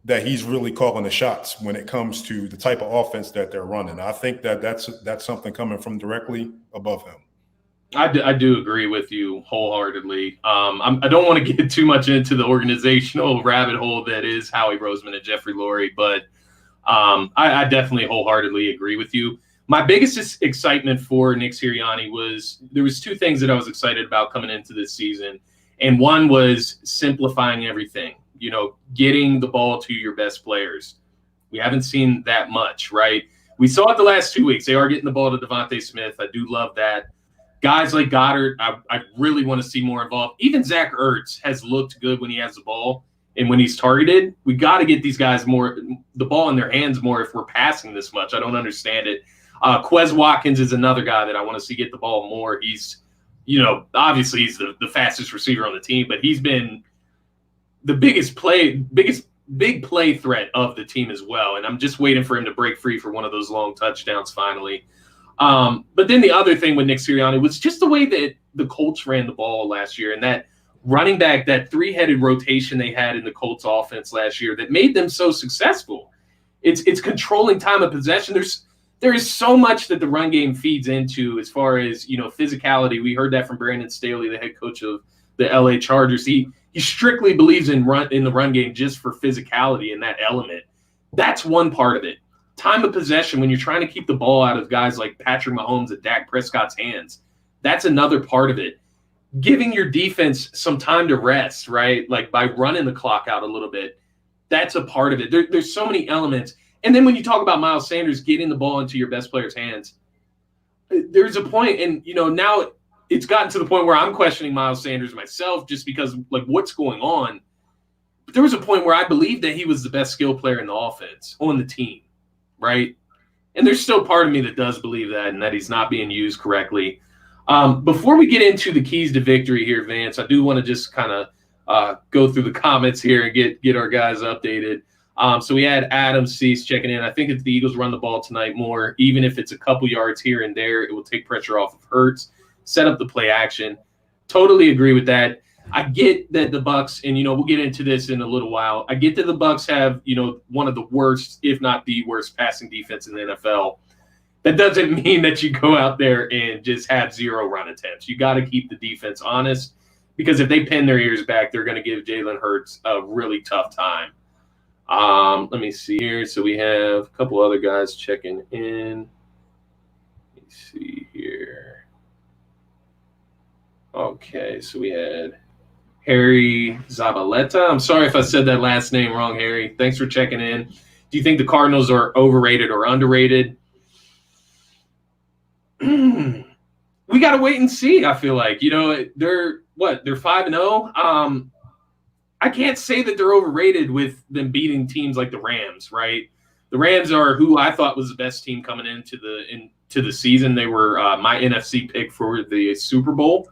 that he's really calling the shots when it comes to the type of offense that they're running. I think that's something coming from directly above him. I do agree with you wholeheartedly. I don't want to get too much into the organizational rabbit hole that is Howie Roseman and Jeffrey Lurie, but I definitely wholeheartedly agree with you. My biggest excitement for Nick Sirianni there was 2 things that I was excited about coming into this season. And one was simplifying everything, getting the ball to your best players. We haven't seen that much, right? We saw it the last 2 weeks. They are getting the ball to Devonta Smith. I do love that. Guys like Goddard, I really want to see more involved. Even Zach Ertz has looked good when he has the ball and when he's targeted. We got to get these guys the ball in their hands more if we're passing this much. I don't understand it. Quez Watkins is another guy that I want to see get the ball more. He's obviously he's the fastest receiver on the team, but he's been the biggest big play threat of the team as well. And I'm just waiting for him to break free for one of those long touchdowns finally. But then the other thing with Nick Sirianni was just the way that the Colts ran the ball last year, and that running back, that 3-headed rotation they had in the Colts offense last year that made them so successful. It's controlling time of possession. There is so much that the run game feeds into as far as, physicality. We heard that from Brandon Staley, the head coach of the LA Chargers. He strictly believes in the run game just for physicality and that element. That's one part of it. Time of possession, when you're trying to keep the ball out of guys like Patrick Mahomes and Dak Prescott's hands, that's another part of it. Giving your defense some time to rest, right? Like by running the clock out a little bit, that's a part of it. There's so many elements. And then when you talk about Miles Sanders getting the ball into your best player's hands, there's a point, and now it's gotten to the point where I'm questioning Miles Sanders myself just because, like, what's going on? But there was a point where I believed that he was the best skill player in the offense on the team, right? And there's still part of me that does believe that and that he's not being used correctly. Before we get into the keys to victory here, Vance, I do want to just kind of go through the comments here and get our guys updated. So we had Adam Cease checking in. I think if the Eagles run the ball tonight more, even if it's a couple yards here and there, it will take pressure off of Hurts, set up the play action. Totally agree with that. I get that the Bucs, and we'll get into this in a little while. I get that the Bucs have one of the worst, if not the worst, passing defense in the NFL. That doesn't mean that you go out there and just have 0 run attempts. You got to keep the defense honest, because if they pin their ears back, they're going to give Jalen Hurts a really tough time. Let me see here. So we have a couple other guys checking in. Let me see here. Okay, so we had Harry Zabaleta. I'm sorry if I said that last name wrong, Harry. Thanks for checking in. Do you think the Cardinals are overrated or underrated? We got to wait and see, I feel like. They're 5-0. I can't say that they're overrated with them beating teams like the Rams, right? The Rams are who I thought was the best team coming into the season. They were my NFC pick for the Super Bowl.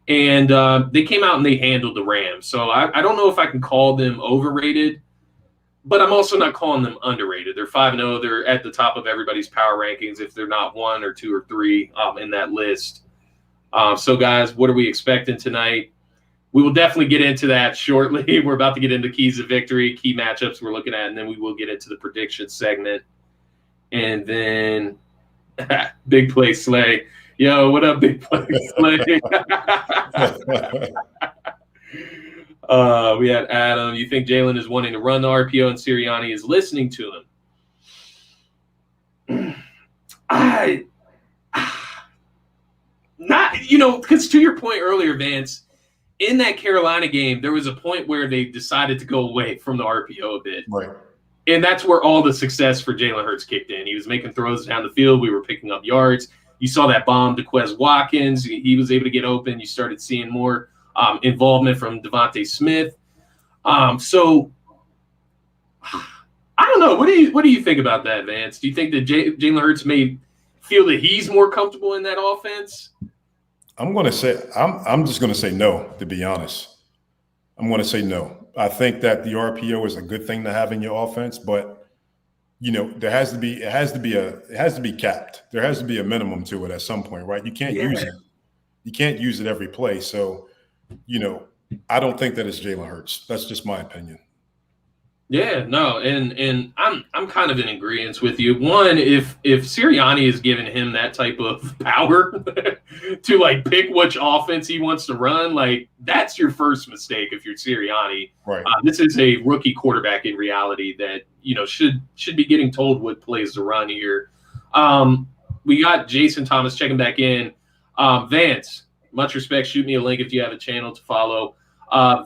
And they came out and they handled the Rams. So I don't know if I can call them overrated, but I'm also not calling them underrated. They're 5-0. They're at the top of everybody's power rankings if they're not 1 or 2 or 3 in that list. So, guys, what are we expecting tonight? We will definitely get into that shortly. We're about to get into keys of victory, key matchups we're looking at, and then we will get into the prediction segment. And then Big Play Slay. Yo, what up, Big Play Slay? We had Adam. You think Jalen is wanting to run the RPO and Sirianni is listening to him? Because to your point earlier, Vance, in that Carolina game, there was a point where they decided to go away from the RPO a bit. Right. And that's where all the success for Jalen Hurts kicked in. He was making throws down the field. We were picking up yards. You saw that bomb to Quez Watkins. He was able to get open. You started seeing more involvement from Devonta Smith. So I don't know. What do you think about that, Vance? Do you think that Jalen Hurts may feel that he's more comfortable in that offense? I'm just going to say no, to be honest. I'm going to say no. I think that the RPO is a good thing to have in your offense, but it has to be capped. There has to be a minimum to it at some point, right? You can't use it. You can't use it every play. So, I don't think that it's Jalen Hurts. That's just my opinion. Yeah, no, and I'm kind of in agreement with you. One, if Sirianni is giving him that type of power to pick which offense he wants to run, that's your first mistake if you're Sirianni. Right. This is a rookie quarterback in reality that should be getting told what plays to run here. We got Jason Thomas checking back in. Vance, much respect. Shoot me a link if you have a channel to follow.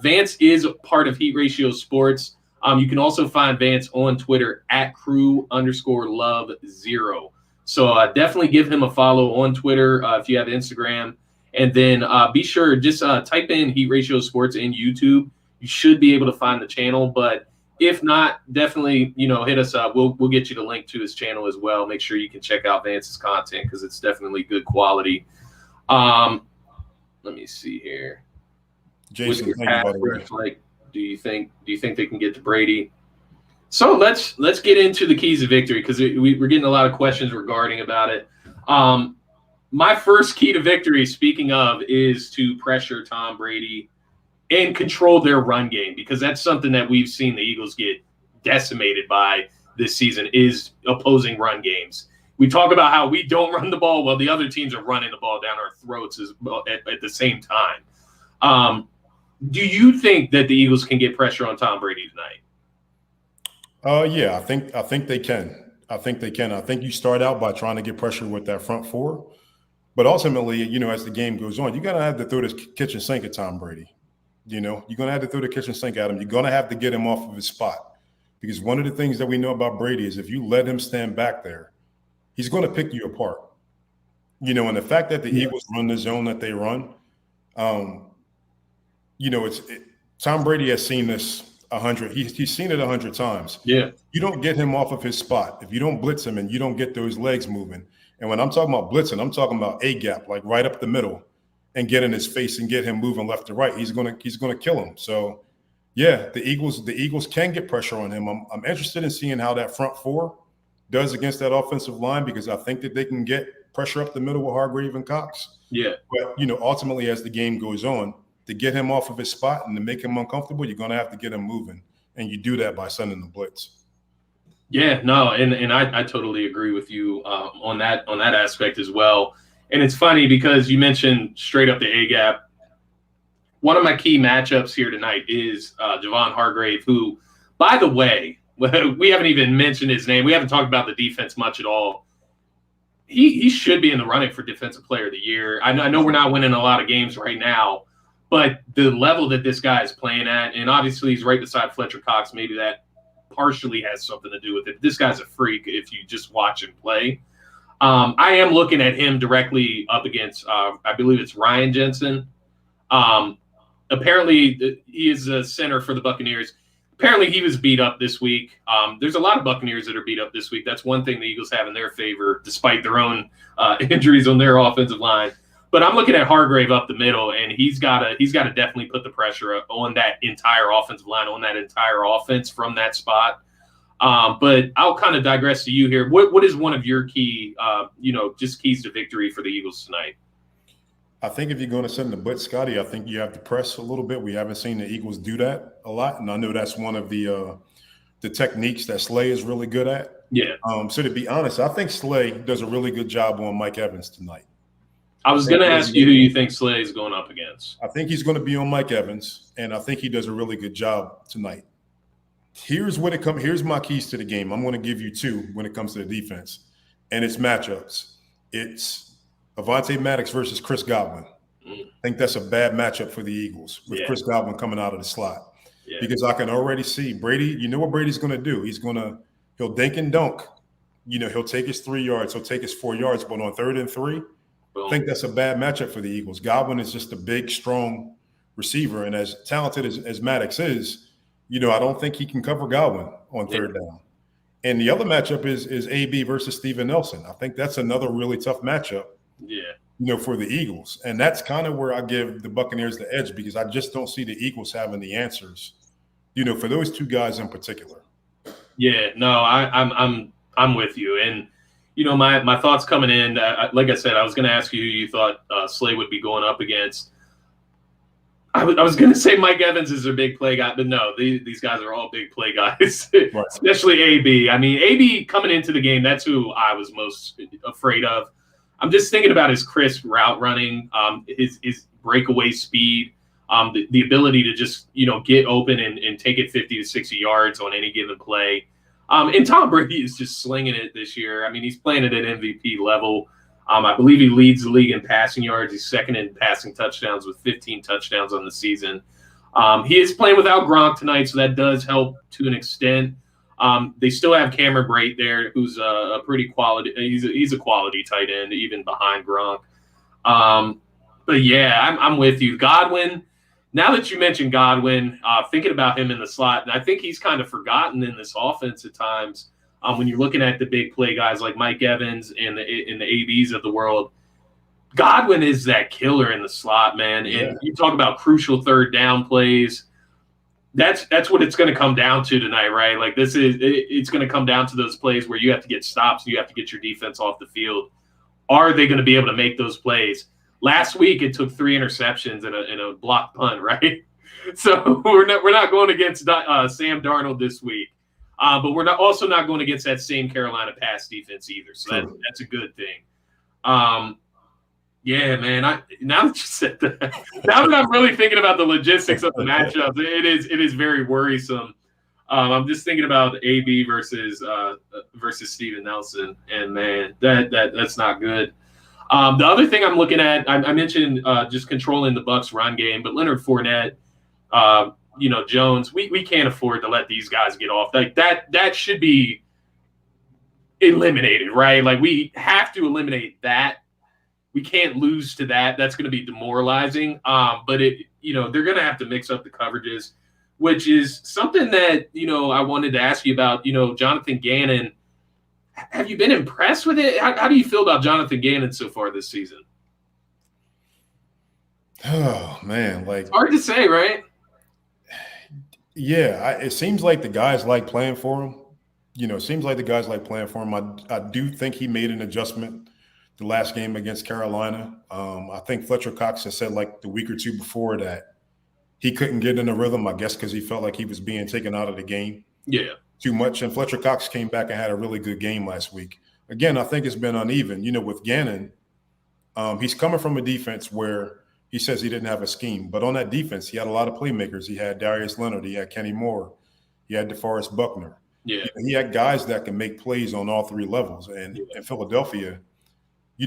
Vance is part of Heat Ratio Sports. You can also find Vance on Twitter at @crew_love0. So definitely give him a follow on Twitter if you have Instagram. And then be sure, just type in Heat Ratio Sports in YouTube. You should be able to find the channel. But if not, definitely, hit us up. We'll get you the link to his channel as well. Make sure you can check out Vance's content because it's definitely good quality. Let me see here. Jason, thank you, by the way. Do you think they can get to Brady? So let's get into the keys of victory because we're getting a lot of questions regarding about it. My first key to victory, speaking of, is to pressure Tom Brady and control their run game because that's something that we've seen the Eagles get decimated by this season is opposing run games. We talk about how we don't run the ball while the other teams are running the ball down our throats at the same time. Do you think that the Eagles can get pressure on Tom Brady tonight? Yeah, I think they can. I think you start out by trying to get pressure with that front four, but ultimately, as the game goes on, you're gonna have to throw the kitchen sink at Tom Brady. You're gonna have to throw the kitchen sink at him. You're gonna have to get him off of his spot because one of the things that we know about Brady is if you let him stand back there, he's gonna pick you apart. And the fact that the Eagles run the zone that they run. Tom Brady has seen this 100. He's seen it 100 times. Yeah. You don't get him off of his spot if you don't blitz him and you don't get those legs moving. And when I'm talking about blitzing, I'm talking about a gap, like right up the middle, and get in his face and get him moving left to right. He's gonna kill him. So, yeah, the Eagles can get pressure on him. I'm interested in seeing how that front four does against that offensive line because I think that they can get pressure up the middle with Hargrave and Cox. Yeah. But ultimately, as the game goes on. to get him off of his spot and to make him uncomfortable, you're going to have to get him moving. And you do that by sending the blitz. Yeah, no, and I totally agree with you on that aspect as well. And it's funny because you mentioned straight up the A gap. One of my key matchups here tonight is Javon Hargrave, who, by the way, we haven't even mentioned his name. We haven't talked about the defense much at all. He should be in the running for Defensive Player of the Year. I know we're not winning a lot of games right now, but the level that this guy is playing at, and obviously he's right beside Fletcher Cox, maybe that partially has something to do with it. This guy's a freak if you just watch him play. I am looking at him directly up against, I believe it's Ryan Jensen. Apparently, he is a center for the Buccaneers. Apparently, he was beat up this week. There's a lot of Buccaneers that are beat up this week. That's one thing the Eagles have in their favor, despite their own injuries on their offensive line. But I'm looking at Hargrave up the middle, and he's got to definitely put the pressure on that entire offensive line, on that entire offense from that spot. But I'll kind of digress to you here. What is one of your key, just keys to victory for the Eagles tonight? I think if you're going to send the blitz, Scotty, I think you have to press a little bit. We haven't seen the Eagles do that a lot, and I know that's one of the techniques that Slay is really good at. Yeah. So to be honest, I think Slay does a really good job on Mike Evans tonight. I was going to ask you who you think Slay is going up against. I think he's going to be on Mike Evans, and I think he does a really good job tonight. Here's my keys to the game. I'm going to give you two when it comes to the defense, and it's matchups. It's Avonte Maddox versus Chris Godwin. I think that's a bad matchup for the Eagles with Chris Godwin coming out of the slot because I can already see Brady. You know what Brady's going to do? He'll dink and dunk. He'll take his 3 yards. He'll take his 4 yards, but on 3rd and 3, I think that's a bad matchup for the Eagles. Godwin is just a big, strong receiver, and as talented as Maddox is, I don't think he can cover Godwin on 3rd down. And the other matchup is AB versus Steven Nelson. I think that's another really tough matchup. Yeah. For the Eagles. And that's kind of where I give the Buccaneers the edge because I just don't see the Eagles having the answers, for those two guys in particular. Yeah, no, I'm with you. And, my thoughts coming in, like I said, I was going to ask you who you thought Slay would be going up against. I was going to say Mike Evans is their big play guy, but no, these guys are all big play guys, right. Especially AB. I mean, AB coming into the game, that's who I was most afraid of. I'm just thinking about his crisp route running, his breakaway speed, the ability to just, get open and take it 50 to 60 yards on any given play. And Tom Brady is just slinging it this year. I mean, he's playing it at MVP level. I believe he leads the league in passing yards. He's second in passing touchdowns with 15 touchdowns on the season. He is playing without Gronk tonight, so that does help to an extent. They still have Cameron Brate there, who's a pretty quality. He's a quality tight end, even behind Gronk. But yeah, I'm with you. Godwin. Now that you mentioned Godwin, thinking about him in the slot, and I think he's kind of forgotten in this offense at times. When you're looking at the big play guys like Mike Evans and the ABs of the world, Godwin is that killer in the slot, man. And you talk about crucial 3rd down plays. That's what it's going to come down to tonight, right? Like it's going to come down to those plays where you have to get stops, and you have to get your defense off the field. Are they going to be able to make those plays? Last week it took 3 interceptions and a blocked punt, right? So we're not going against Sam Darnold this week, but we're also not going against that same Carolina pass defense either. So that's a good thing. Yeah, man. Now that you said that, now that I'm really thinking about the logistics of the matchup, it is very worrisome. I'm just thinking about AB versus Steven Nelson, and man, that's not good. The other thing I'm looking at, I mentioned just controlling the Bucs run game, but Leonard Fournette, Jones, we can't afford to let these guys get off. Like that should be eliminated, right? Like we have to eliminate that. We can't lose to that. That's going to be demoralizing. But they're going to have to mix up the coverages, which is something that, I wanted to ask you about, Jonathan Gannon. Have you been impressed with it? How do you feel about Jonathan Gannon so far this season? Oh, man. It's hard to say, right? Yeah. It seems like the guys like playing for him. It seems like the guys like playing for him. I do think he made an adjustment the last game against Carolina. I think Fletcher Cox has said like the week or two before that he couldn't get in a rhythm, I guess, because he felt like he was being taken out of the game too much. And Fletcher Cox came back and had a really good game last week. Again, I think it's been uneven. With Gannon, he's coming from a defense where he says he didn't have a scheme. But on that defense, he had a lot of playmakers. He had Darius Leonard. He had Kenny Moore. He had DeForest Buckner. Yeah. He had guys that can make plays on all three levels. And in Philadelphia,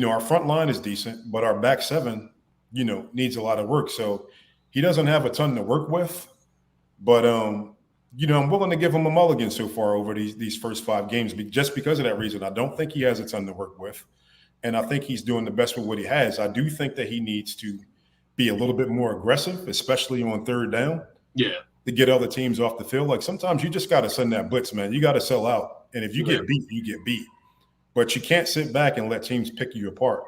our front line is decent, but our back seven, needs a lot of work. So he doesn't have a ton to work with. But, I'm willing to give him a mulligan so far over these first 5 games just because of that reason. I don't think he has a ton to work with. And I think he's doing the best with what he has. I do think that he needs to be a little bit more aggressive, especially on third down. Yeah. To get other teams off the field. Like sometimes you just got to send that blitz, man. You got to sell out. And if you get beat, you get beat. But you can't sit back and let teams pick you apart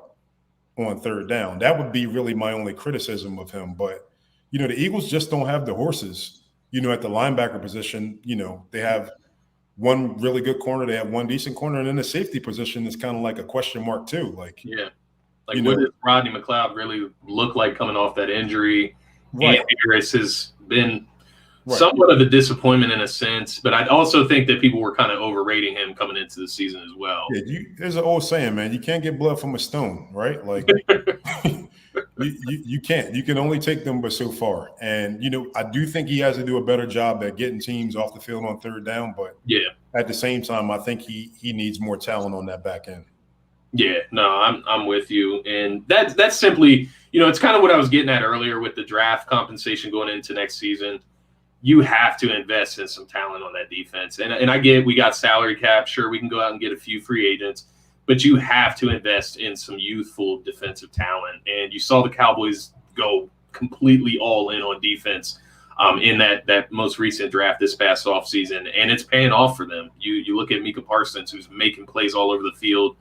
on third down. That would be really my only criticism of him. But, the Eagles just don't have the horses, at the linebacker position. They have one really good corner. They have one decent corner. And then the safety position is kind of like a question mark too. What does Rodney McLeod really look like coming off that injury? Right. And Harris has been somewhat of a disappointment in a sense, but I also think that people were kind of overrating him coming into the season as well. Yeah, there's an old saying, man, you can't get blood from a stone, right? Like you can't. You can only take them but so far. And, I do think he has to do a better job at getting teams off the field on third down, but at the same time, I think he needs more talent on that back end. Yeah, no, I'm with you. And that's simply, it's kind of what I was getting at earlier with the draft compensation going into next season. You have to invest in some talent on that defense. And I get we got salary cap. Sure, we can go out and get a few free agents, but you have to invest in some youthful defensive talent. And you saw the Cowboys go completely all in on defense in that most recent draft this past offseason, and it's paying off for them. You look at Micah Parsons, who's making plays all over the field.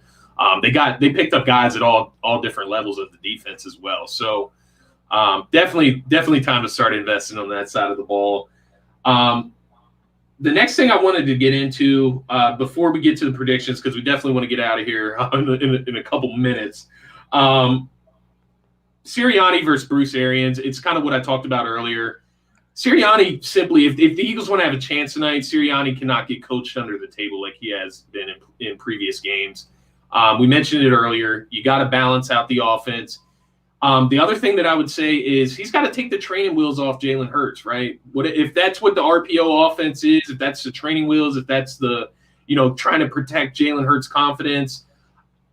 They picked up guys at all different levels of the defense as well. So definitely time to start investing on that side of the ball. The next thing I wanted to get into before we get to the predictions, because we definitely want to get out of here in a couple minutes. Sirianni versus Bruce Arians. It's kind of what I talked about earlier. Sirianni simply, if the Eagles want to have a chance tonight, Sirianni cannot get coached under the table like he has been in previous games. We mentioned it earlier. You got to balance out the offense. The other thing that I would say is he's got to take the training wheels off Jalen Hurts, right? If that's what the RPO offense is, if that's the training wheels, if that's the, trying to protect Jalen Hurts' confidence,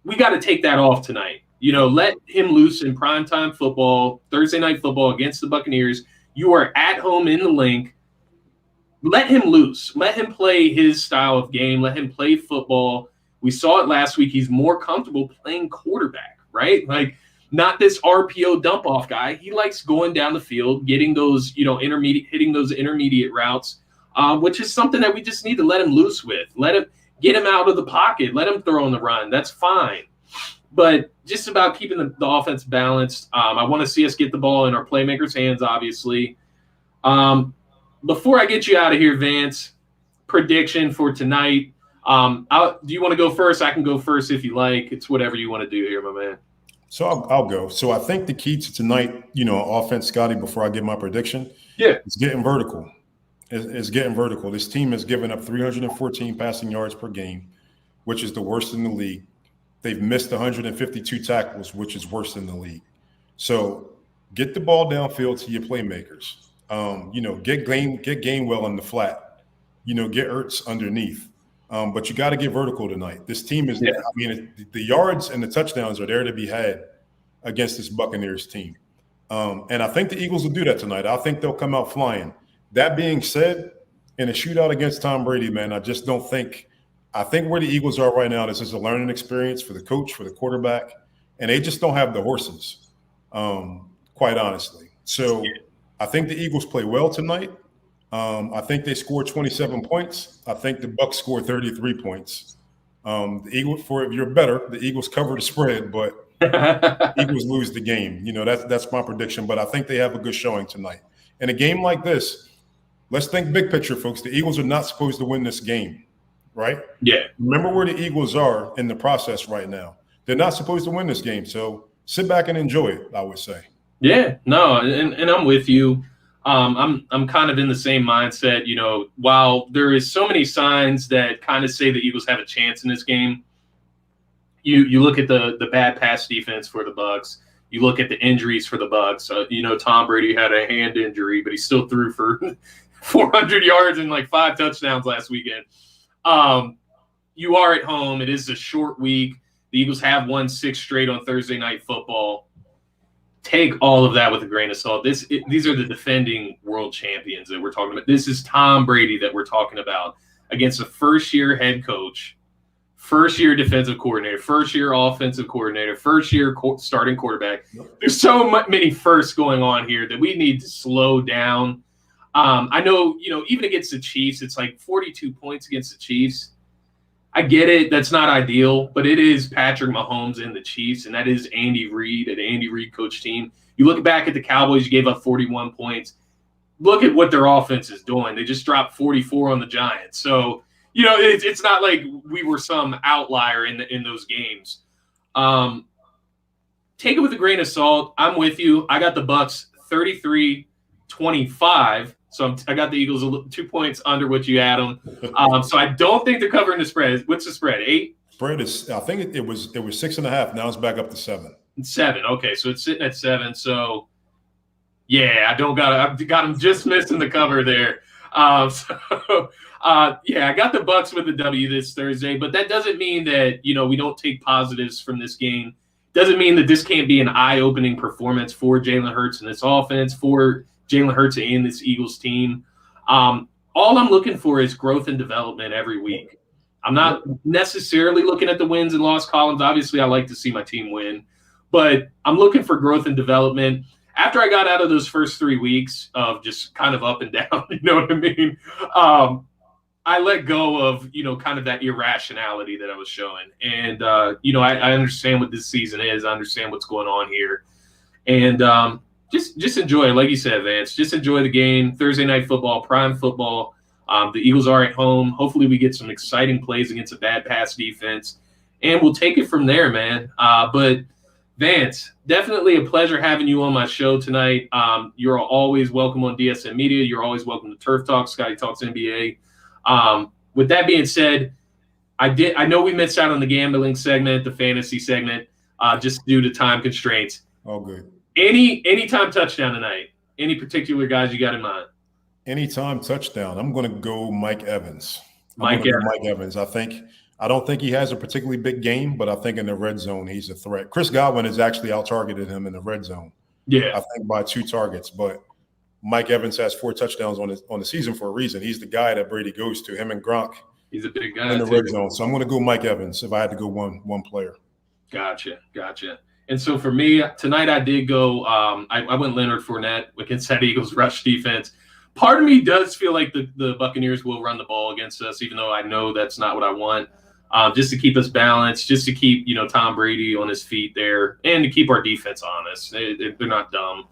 we got to take that off tonight. Let him loose in primetime football, Thursday night football against the Buccaneers. You are at home in the Link. Let him loose. Let him play his style of game. Let him play football. We saw it last week. He's more comfortable playing quarterback, right? Like, not this RPO dump off guy. He likes going down the field, getting those, hitting those intermediate routes, which is something that we just need to let him loose with. Let him get him out of the pocket. Let him throw on the run. That's fine. But just about keeping the offense balanced. I want to see us get the ball in our playmakers' hands, obviously. Before I get you out of here, Vance, prediction for tonight. Do you want to go first? I can go first if you like. It's whatever you want to do here, my man. So I'll go. So I think the key to tonight, offense, Scotty, before I give my prediction, is getting vertical. It's getting vertical. This team has given up 314 passing yards per game, which is the worst in the league. They've missed 152 tackles, which is worse in the league. So get the ball downfield to your playmakers. Get Gainwell in the flat. Get Ertz underneath. But you got to get vertical tonight. This team is, the yards and the touchdowns are there to be had against this Buccaneers team. And I think the Eagles will do that tonight. I think they'll come out flying. That being said, in a shootout against Tom Brady, man, I just don't think – I think where the Eagles are right now, this is a learning experience for the coach, for the quarterback, and they just don't have the horses, quite honestly. So I think the Eagles play well tonight. I think they scored 27 points. I think the Bucs scored 33 points. The Eagles, if you're better, the Eagles cover the spread, but Eagles lose the game. That's my prediction. But I think they have a good showing tonight. In a game like this, let's think big picture, folks. The Eagles are not supposed to win this game, right? Yeah. Remember where the Eagles are in the process right now. They're not supposed to win this game. So sit back and enjoy it, I would say. Yeah, no, and I'm with you. I'm kind of in the same mindset. While there is so many signs that kind of say the Eagles have a chance in this game, you look at the bad pass defense for the Bucs. You look at the injuries for the Bucs. Tom Brady had a hand injury, but he still threw for 400 yards and like 5 touchdowns last weekend. You are at home. It is a short week. The Eagles have won 6 straight on Thursday Night Football. Take all of that with a grain of salt. These are the defending world champions that we're talking about. This is Tom Brady that we're talking about against a first-year head coach, first-year defensive coordinator, first-year offensive coordinator, first-year starting quarterback. There's so many firsts going on here that we need to slow down. I know, even against the Chiefs, it's like 42 points against the Chiefs. I get it. That's not ideal, but it is Patrick Mahomes and the Chiefs, and that is Andy Reid, an Andy Reid coach team. You look back at the Cowboys, you gave up 41 points. Look at what their offense is doing. They just dropped 44 on the Giants. So, it's not like we were some outlier in those games. Take it with a grain of salt. I'm with you. I got the Bucs 33-25. So I got the Eagles 2 points under what you had them. So I don't think they're covering the spread. What's the spread? 8? Spread is, I think it was 6.5. Now it's back up to 7. 7. Okay, so it's sitting at 7. So yeah, I've got them just missing the cover there. I got the Bucs with the W this Thursday, but that doesn't mean that we don't take positives from this game. Doesn't mean that this can't be an eye-opening performance for Jalen Hurts and this offense, for Jalen Hurts and this Eagles team. All I'm looking for is growth and development every week. I'm not necessarily looking at the wins and loss columns. Obviously, I like to see my team win, but I'm looking for growth and development. After I got out of those first 3 weeks of just kind of up and down, you know what I mean? I let go of, kind of that irrationality that I was showing. And, I understand what this season is. I understand what's going on here. And, Just enjoy it. Like you said, Vance, just enjoy the game. Thursday Night Football, prime football. The Eagles are at home. Hopefully we get some exciting plays against a bad pass defense, and we'll take it from there, man. But, Vance, definitely a pleasure having you on my show tonight. You're always welcome on DSM Media. You're always welcome to Turf Talk, Scotty Talks NBA. With that being said, I know we missed out on the gambling segment, the fantasy segment, just due to time constraints. All good. Anytime touchdown tonight? Any particular guys you got in mind? Anytime touchdown. I'm going to go Mike Evans. Mike Evans. I don't think he has a particularly big game, but I think in the red zone he's a threat. Chris Godwin has actually out-targeted him in the red zone. Yeah, I think by 2 targets. But Mike Evans has 4 touchdowns on the season for a reason. He's the guy that Brady goes to. Him and Gronk. He's a big guy in the red zone. So I'm going to go Mike Evans if I had to go one player. Gotcha. And so for me tonight, I did go. I went Leonard Fournette against that Eagles rush defense. Part of me does feel like the Buccaneers will run the ball against us, even though I know that's not what I want. Just to keep us balanced, just to keep Tom Brady on his feet there, and to keep our defense honest. They're not dumb.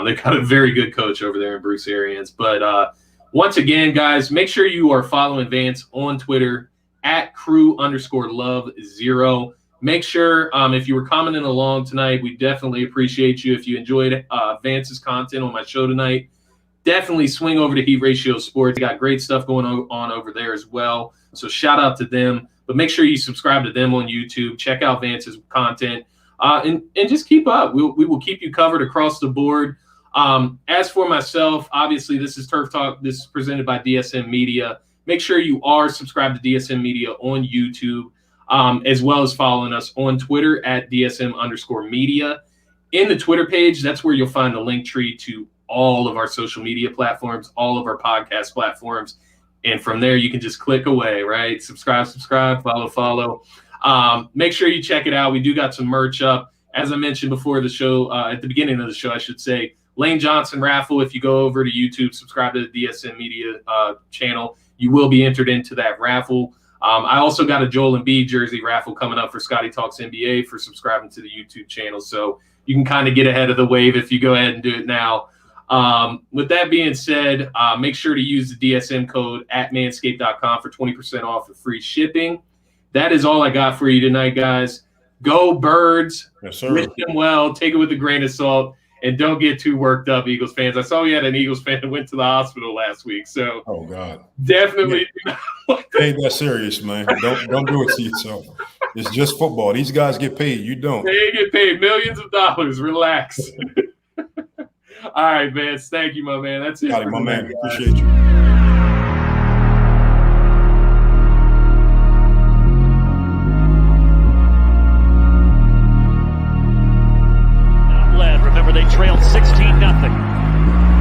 They've got a very good coach over there in Bruce Arians. But once again, guys, make sure you are following Vance on Twitter at crew_love0. Make sure if you were commenting along tonight, we definitely appreciate you. If you enjoyed Vance's content on my show tonight, definitely swing over to Heat Ratio Sports. They got great stuff going on over there as well. So shout out to them. But make sure you subscribe to them on YouTube. Check out Vance's content. And just keep up. We will keep you covered across the board. As for myself, obviously this is Turf Talk. This is presented by DSM Media. Make sure you are subscribed to DSM Media on YouTube. As well as following us on Twitter at DSM_media. In the Twitter page, that's where you'll find the link tree to all of our social media platforms, all of our podcast platforms. And from there, you can just click away, right? Subscribe, follow. Make sure you check it out. We do got some merch up. As I mentioned before the show, at the beginning of the show, I should say, Lane Johnson raffle. If you go over to YouTube, subscribe to the DSM Media channel, you will be entered into that raffle. I also got a Joel Embiid jersey raffle coming up for Scotty Talks NBA for subscribing to the YouTube channel. So you can kind of get ahead of the wave if you go ahead and do it now. With that being said, make sure to use the DSM code at manscaped.com for 20% off and free shipping. That is all I got for you tonight, guys. Go Birds. Yes, sir. Wish them well. Take it with a grain of salt. and don't get too worked up, Eagles fans. I saw we had an Eagles fan that went to the hospital last week, so oh God, definitely ain't that serious, man. Don't do it to yourself. It's just football. These guys get paid. You don't. They get paid millions of dollars. Relax. All right, Vance. Thank you, my man. That's it. Got it, my man. Appreciate you.